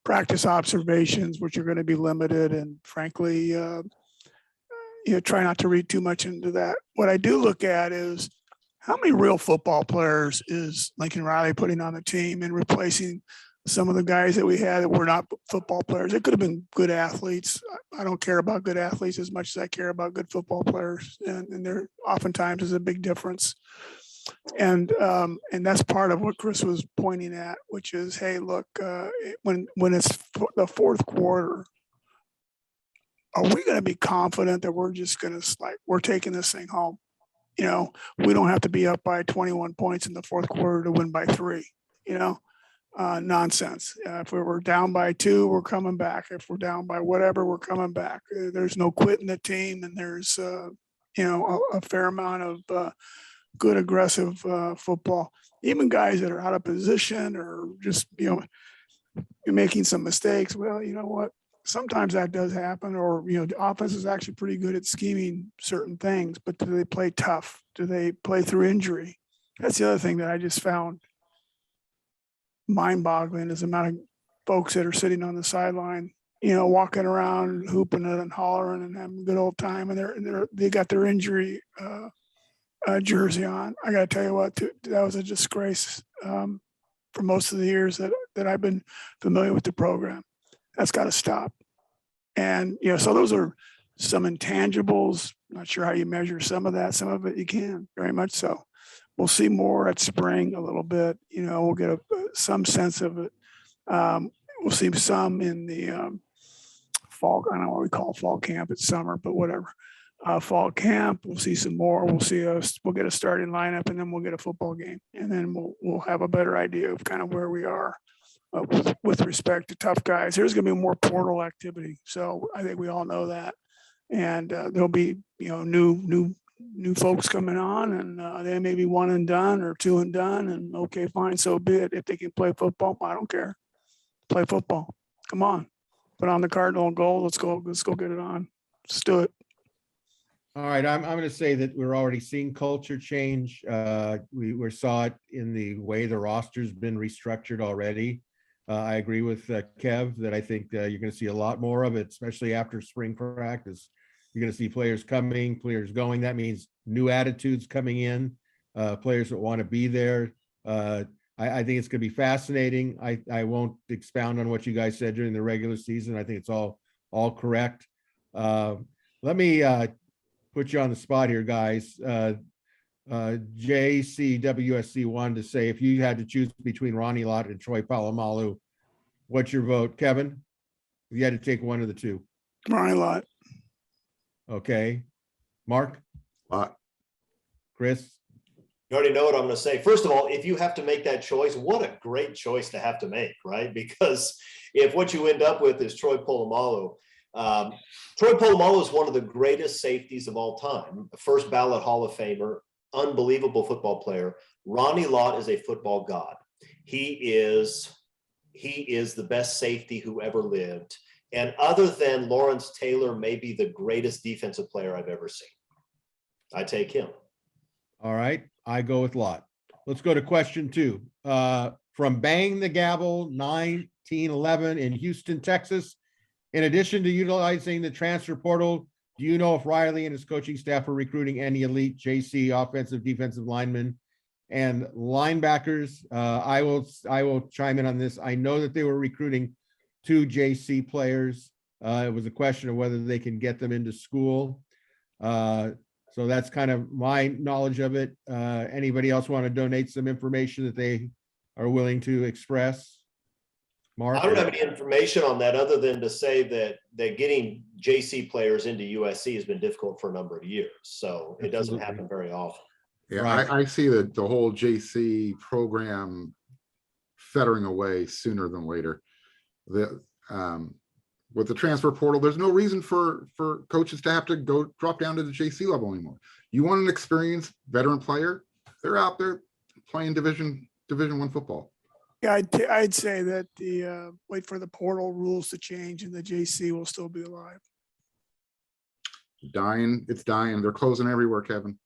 practice observations, which are going to be limited. And frankly, try not to read too much into that. What I do look at is how many real football players is Lincoln Riley putting on the team and replacing some of the guys that we had that were not football players. It could have been good athletes. I don't care about good athletes as much as I care about good football players. And there oftentimes is a big difference. And that's part of what Chris was pointing at, which is, hey, look, when it's the fourth quarter, are we going to be confident that we're just going to we're taking this thing home? We don't have to be up by 21 points in the fourth quarter to win by 3, nonsense. If we were down by 2, we're coming back. If we're down by whatever, we're coming back. There's no quitting the team, and there's a fair amount of good aggressive football. Even guys that are out of position or just making some mistakes. Well, you know what? Sometimes that does happen, or the offense is actually pretty good at scheming certain things, but do they play tough? Do they play through injury? That's the other thing that I just found mind-boggling is the amount of folks that are sitting on the sideline, walking around, hooping and hollering and having a good old time, and they got their injury jersey on. I got to tell you what, that was a disgrace for most of the years that I've been familiar with the program. That's got to stop. And, so those are some intangibles. Not sure how you measure some of that. Some of it you can, very much so. We'll see more at spring a little bit. We'll get some sense of it. We'll see some in the fall. I don't know what we call fall camp. It's summer, but whatever. Fall camp, we'll see some more. We'll get a starting lineup, and then we'll get a football game. And then we'll have a better idea of kind of where we are. With respect to tough guys, there's going to be more portal activity. So I think we all know that, and there'll be new folks coming on, and they may be one and done or two and done. And okay, fine, so be it. If they can play football, I don't care. Play football. Come on, put on the cardinal goal. Let's go get it on. Let's do it. All right, I'm going to say that we're already seeing culture change. We saw it in the way the roster's been restructured already. I agree with Kev that I think you're going to see a lot more of it, especially after spring practice. You're going to see players coming, players going. That means new attitudes coming in, players that want to be there. I think it's going to be fascinating. I won't expound on what you guys said during the regular season. I think it's all correct. Let me put you on the spot here, guys. JCWSC wanted to say, if you had to choose between Ronnie Lott and Troy Polamalu, what's your vote? Kevin, if you had to take one of the two. Ronnie Lott. Okay. Mark? Lott. Chris? You already know what I'm going to say. First of all, if you have to make that choice, what a great choice to have to make, right? Because if what you end up with is Troy Polamalu, Troy Polamalu is one of the greatest safeties of all time, first ballot Hall of Famer, unbelievable football player. Ronnie Lott is a football god. He is the best safety who ever lived. And other than Lawrence Taylor, maybe the greatest defensive player I've ever seen. I take him. All right. I go with Lott. Let's go to question 2. From Bang the Gavel 1911 in Houston, Texas. In addition to utilizing the transfer portal, do you know if Riley and his coaching staff are recruiting any elite JC offensive, defensive linemen and linebackers? I will chime in on this. I know that they were recruiting 2 JC players. It was a question of whether they can get them into school. So that's kind of my knowledge of it. Anybody else want to donate some information that they are willing to express? Mark? I don't have any information on that other than to say that getting JC players into USC has been difficult for a number of years. So it doesn't Absolutely. happen very often. Yeah, Right. I see that the whole JC program fettering away sooner than later. With the transfer portal, there's no reason for coaches to have to go drop down to the JC level anymore. You want an experienced veteran player, they're out there playing Division I football. Yeah, I'd say that the wait for the portal rules to change and the JC will still be alive. Dying, it's dying. They're closing everywhere, Kevin.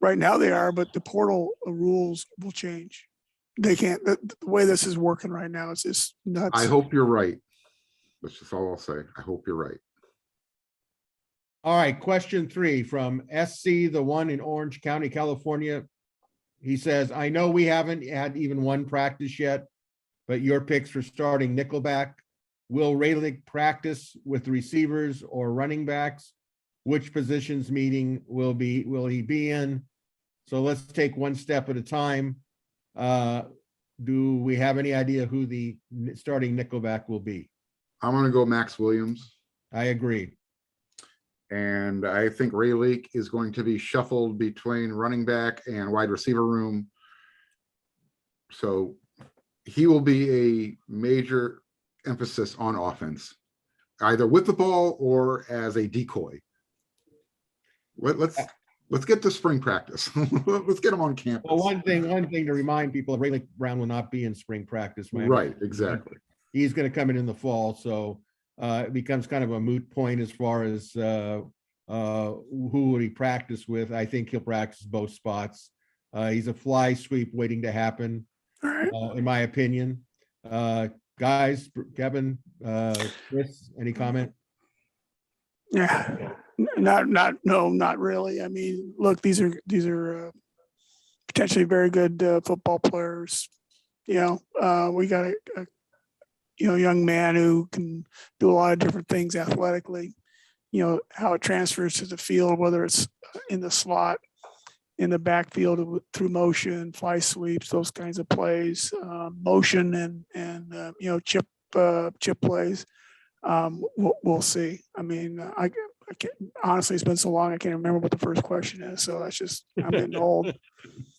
Right now they are, but the portal rules will change. They can't, the way this is working right now, it's just nuts. I hope you're right. That's just all I'll say. I hope you're right. All right, question 3 from SC, the one in Orange County, California. He says, I know we haven't had even one practice yet, but your picks for starting nickelback. Will Raylick practice with receivers or running backs? Which positions meeting will he be in? So let's take one step at a time. Do we have any idea who the starting nickelback will be? I'm going to go Max Williams. I agree. And I think Ray Leak is going to be shuffled between running back and wide receiver room. So he will be a major emphasis on offense, either with the ball or as a decoy. Let's get to spring practice. Let's get him on campus. Well, one thing to remind people, Raylick Brown will not be in spring practice. Right, exactly. He's going to come in the fall, so it becomes kind of a moot point as far as who would he practice with. I think he'll practice both spots. He's a fly sweep waiting to happen, in my opinion. Guys, Kevin, Chris, any comment? Yeah, not really. I mean, look, these are potentially very good football players. You know, we got a young man who can do a lot of different things athletically. You know, how it transfers to the field, whether it's in the slot, in the backfield through motion, fly sweeps, those kinds of plays, motion and chip plays. We'll see. I mean, I can't, honestly, it's been so long, I can't remember what the first question is. So that's just, I'm getting old.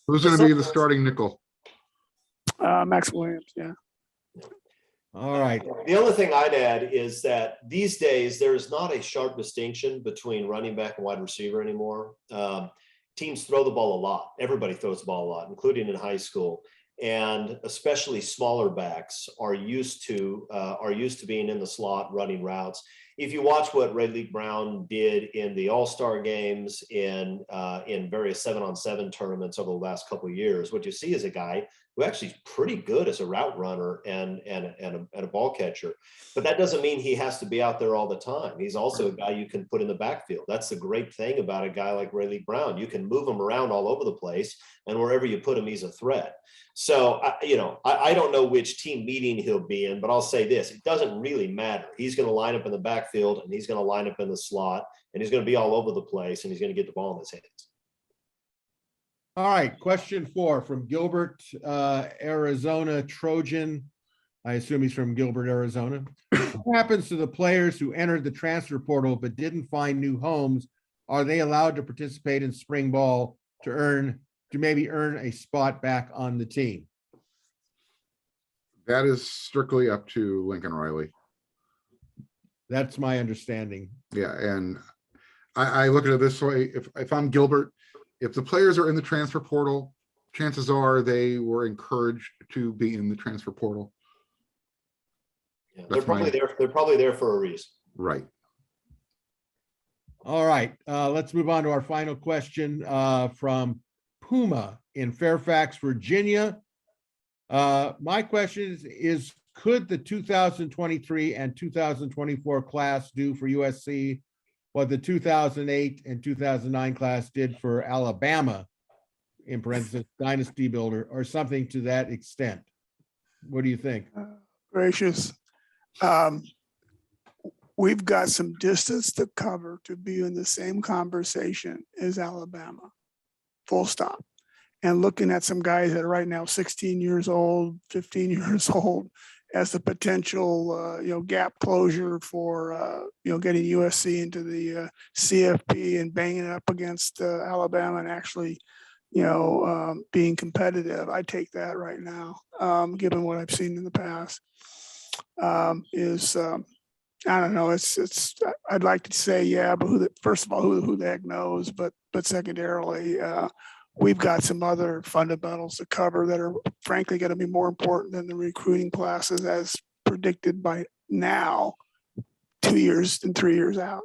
Who's going to be the starting nickel? Max Williams. Yeah. All right. The only thing I'd add is that these days there is not a sharp distinction between running back and wide receiver anymore. Teams throw the ball a lot. Everybody throws the ball a lot, including in high school. And especially smaller backs are used to being in the slot running routes. If you watch what Raylick Brown did in the All-Star games, in various 7-on-7 tournaments over the last couple of years, what you see is a guy who actually is pretty good as a route runner and a ball catcher. But that doesn't mean he has to be out there all the time. He's also a guy you can put in the backfield. That's the great thing about a guy like Raylick Brown. You can move him around all over the place, and wherever you put him, he's a threat. So, I don't know which team meeting he'll be in, but I'll say this, it doesn't really matter. He's going to line up in the backfield, and he's going to line up in the slot, and he's going to be all over the place, and he's going to get the ball in his hands. All right, question 4 from Gilbert, Arizona Trojan. I assume he's from Gilbert, Arizona. What happens to the players who entered the transfer portal but didn't find new homes? Are they allowed to participate in spring ball to maybe earn a spot back on the team? That is strictly up to Lincoln Riley. That's my understanding. Yeah, and I look at it this way: if I'm Gilbert, if the players are in the transfer portal, chances are they were encouraged to be in the transfer portal. Yeah, they're probably there for a reason. Right. All right, let's move on to our final question from Puma in Fairfax, Virginia. My question is, could the 2023 and 2024 class do for USC what the 2008 and 2009 class did for Alabama, in parentheses, dynasty builder, or something to that extent? What do you think? Gracious. we've got some distance to cover to be in the same conversation as Alabama. Full stop. And looking at some guys that are right now 16 years old, 15 years old, as the potential, gap closure for, getting USC into the CFP and banging it up against Alabama and actually, being competitive. I take that right now, given what I've seen in the past. I don't know. I'd like to say, yeah, but first of all, who the heck knows? But secondarily, we've got some other fundamentals to cover that are frankly going to be more important than the recruiting classes as predicted by now, 2 years and 3 years out.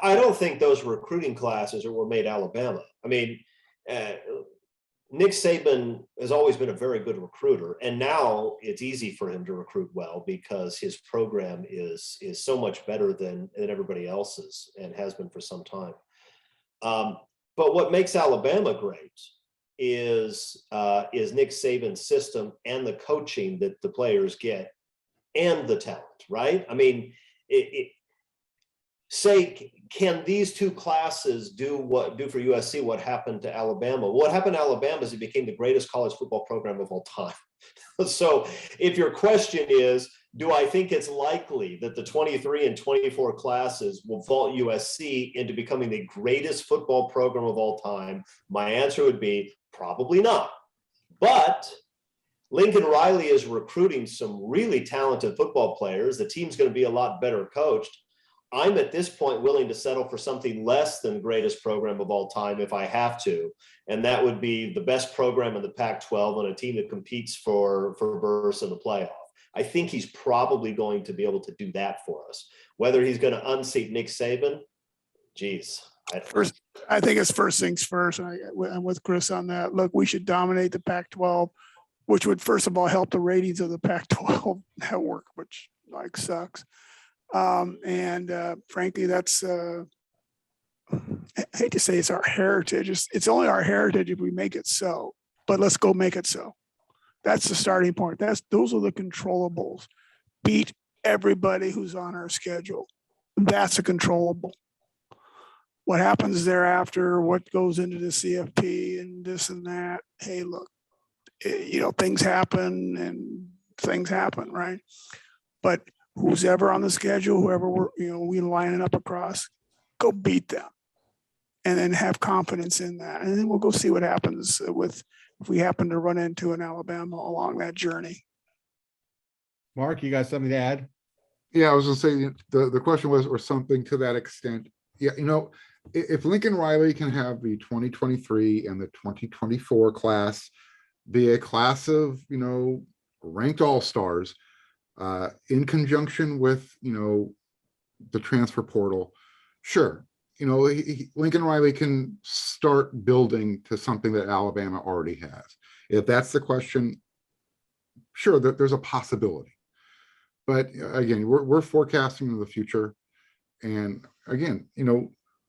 I don't think those recruiting classes were made Alabama. I mean, Nick Saban has always been a very good recruiter, and now it's easy for him to recruit well because his program is so much better than everybody else's and has been for some time. But what makes Alabama great is Nick Saban's system and the coaching that the players get and the talent, right? I mean, can these two classes do for USC what happened to Alabama? What happened to Alabama is it became the greatest college football program of all time. So if your question is, do I think it's likely that the 23 and 24 classes will vault USC into becoming the greatest football program of all time? My answer would be probably not. But Lincoln Riley is recruiting some really talented football players. The team's going to be a lot better coached. I'm at this point willing to settle for something less than greatest program of all time if I have to. And that would be the best program in the Pac-12 on a team that competes for berths in the playoff. I think he's probably going to be able to do that for us. Whether he's going to unseat Nick Saban, geez. I think it's first things first. I'm with Chris on that. Look, we should dominate the Pac-12, which would first of all help the ratings of the Pac-12 network, which sucks. Frankly, that's I hate to say it's our heritage. It's only our heritage if we make it so. But let's go make it so. That's the starting point. Those are the controllables. Beat everybody who's on our schedule. That's a controllable. What happens thereafter, what goes into the CFP and this and that. Hey, look, things happen, right? But who's ever on the schedule, whoever we lining up across, go beat them. And then have confidence in that. And then we'll go see what happens if we happen to run into an Alabama along that journey. Mark, you got something to add? Yeah, I was going to say the question was, or something to that extent. Yeah, if Lincoln Riley can have the 2023 and the 2024 class be a class of, ranked all-stars in conjunction with, the transfer portal, sure. Lincoln Riley can start building to something that Alabama already has. If that's the question, sure, there's a possibility. But again, we're forecasting in the future. And again,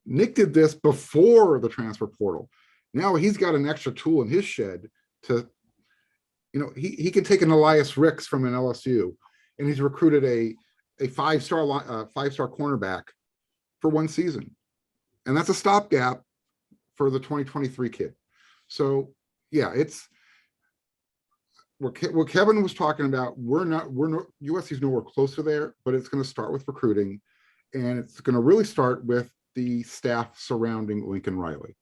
Nick did this before the transfer portal. Now he's got an extra tool in his shed to, he can take an Elias Ricks from an LSU, and he's recruited a five-star cornerback for one season. And that's a stopgap for the 2023 kid. So yeah, it's what Kevin was talking about. We're not USC's nowhere close to there, but it's going to start with recruiting, and it's going to really start with the staff surrounding Lincoln Riley.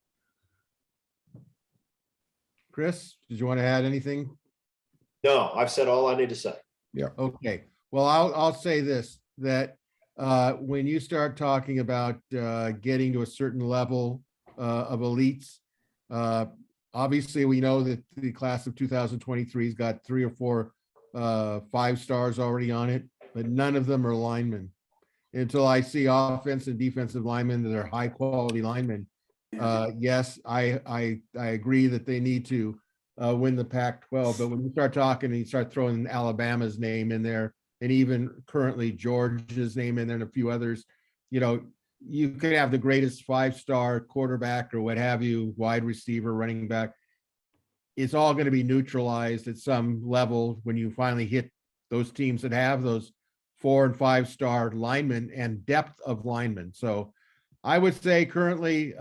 Chris, did you want to add anything? No, I've said all I need to say. Yeah. Okay. Well, I'll say this, that when you start talking about getting to a certain level of elites, obviously we know that the class of 2023 has got 3 or 4 5 stars already on it, but none of them are linemen. Until I see offense and defensive linemen that are high quality linemen, yes, I agree that they need to win the Pac-12. But when you start talking and you start throwing Alabama's name in there, and even currently Georgia's name in there and a few others, you could have the greatest 5-star quarterback or what have you, wide receiver, running back. It's all going to be neutralized at some level when you finally hit those teams that have those 4 and 5-star linemen and depth of linemen. So I would say currently,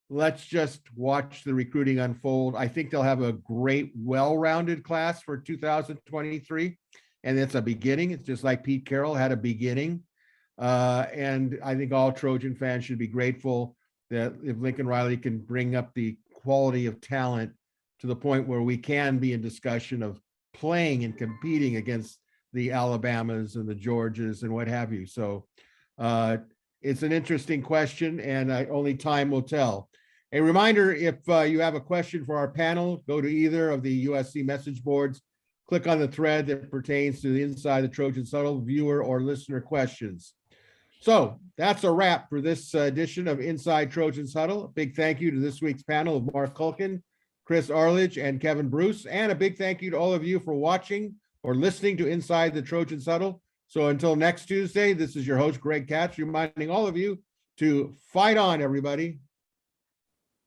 let's just watch the recruiting unfold. I think they'll have a great, well-rounded class for 2023. And it's a beginning. It's just like Pete Carroll had a beginning. And I think all Trojan fans should be grateful that if Lincoln Riley can bring up the quality of talent to the point where we can be in discussion of playing and competing against the Alabamas and the Georgias and what have you. So it's an interesting question, and only time will tell. A reminder, if you have a question for our panel, go to either of the USC message boards, click on the thread that pertains to the Inside the Trojans Huddle viewer or listener questions. So that's a wrap for this edition of Inside Trojans Huddle. A big thank you to this week's panel of Marc Kulkin, Chris Arledge, and Kevin Bruce, and a big thank you to all of you for watching or listening to Inside the Trojans Huddle. So until next Tuesday, this is your host, Greg Katz, reminding all of you to fight on, everybody.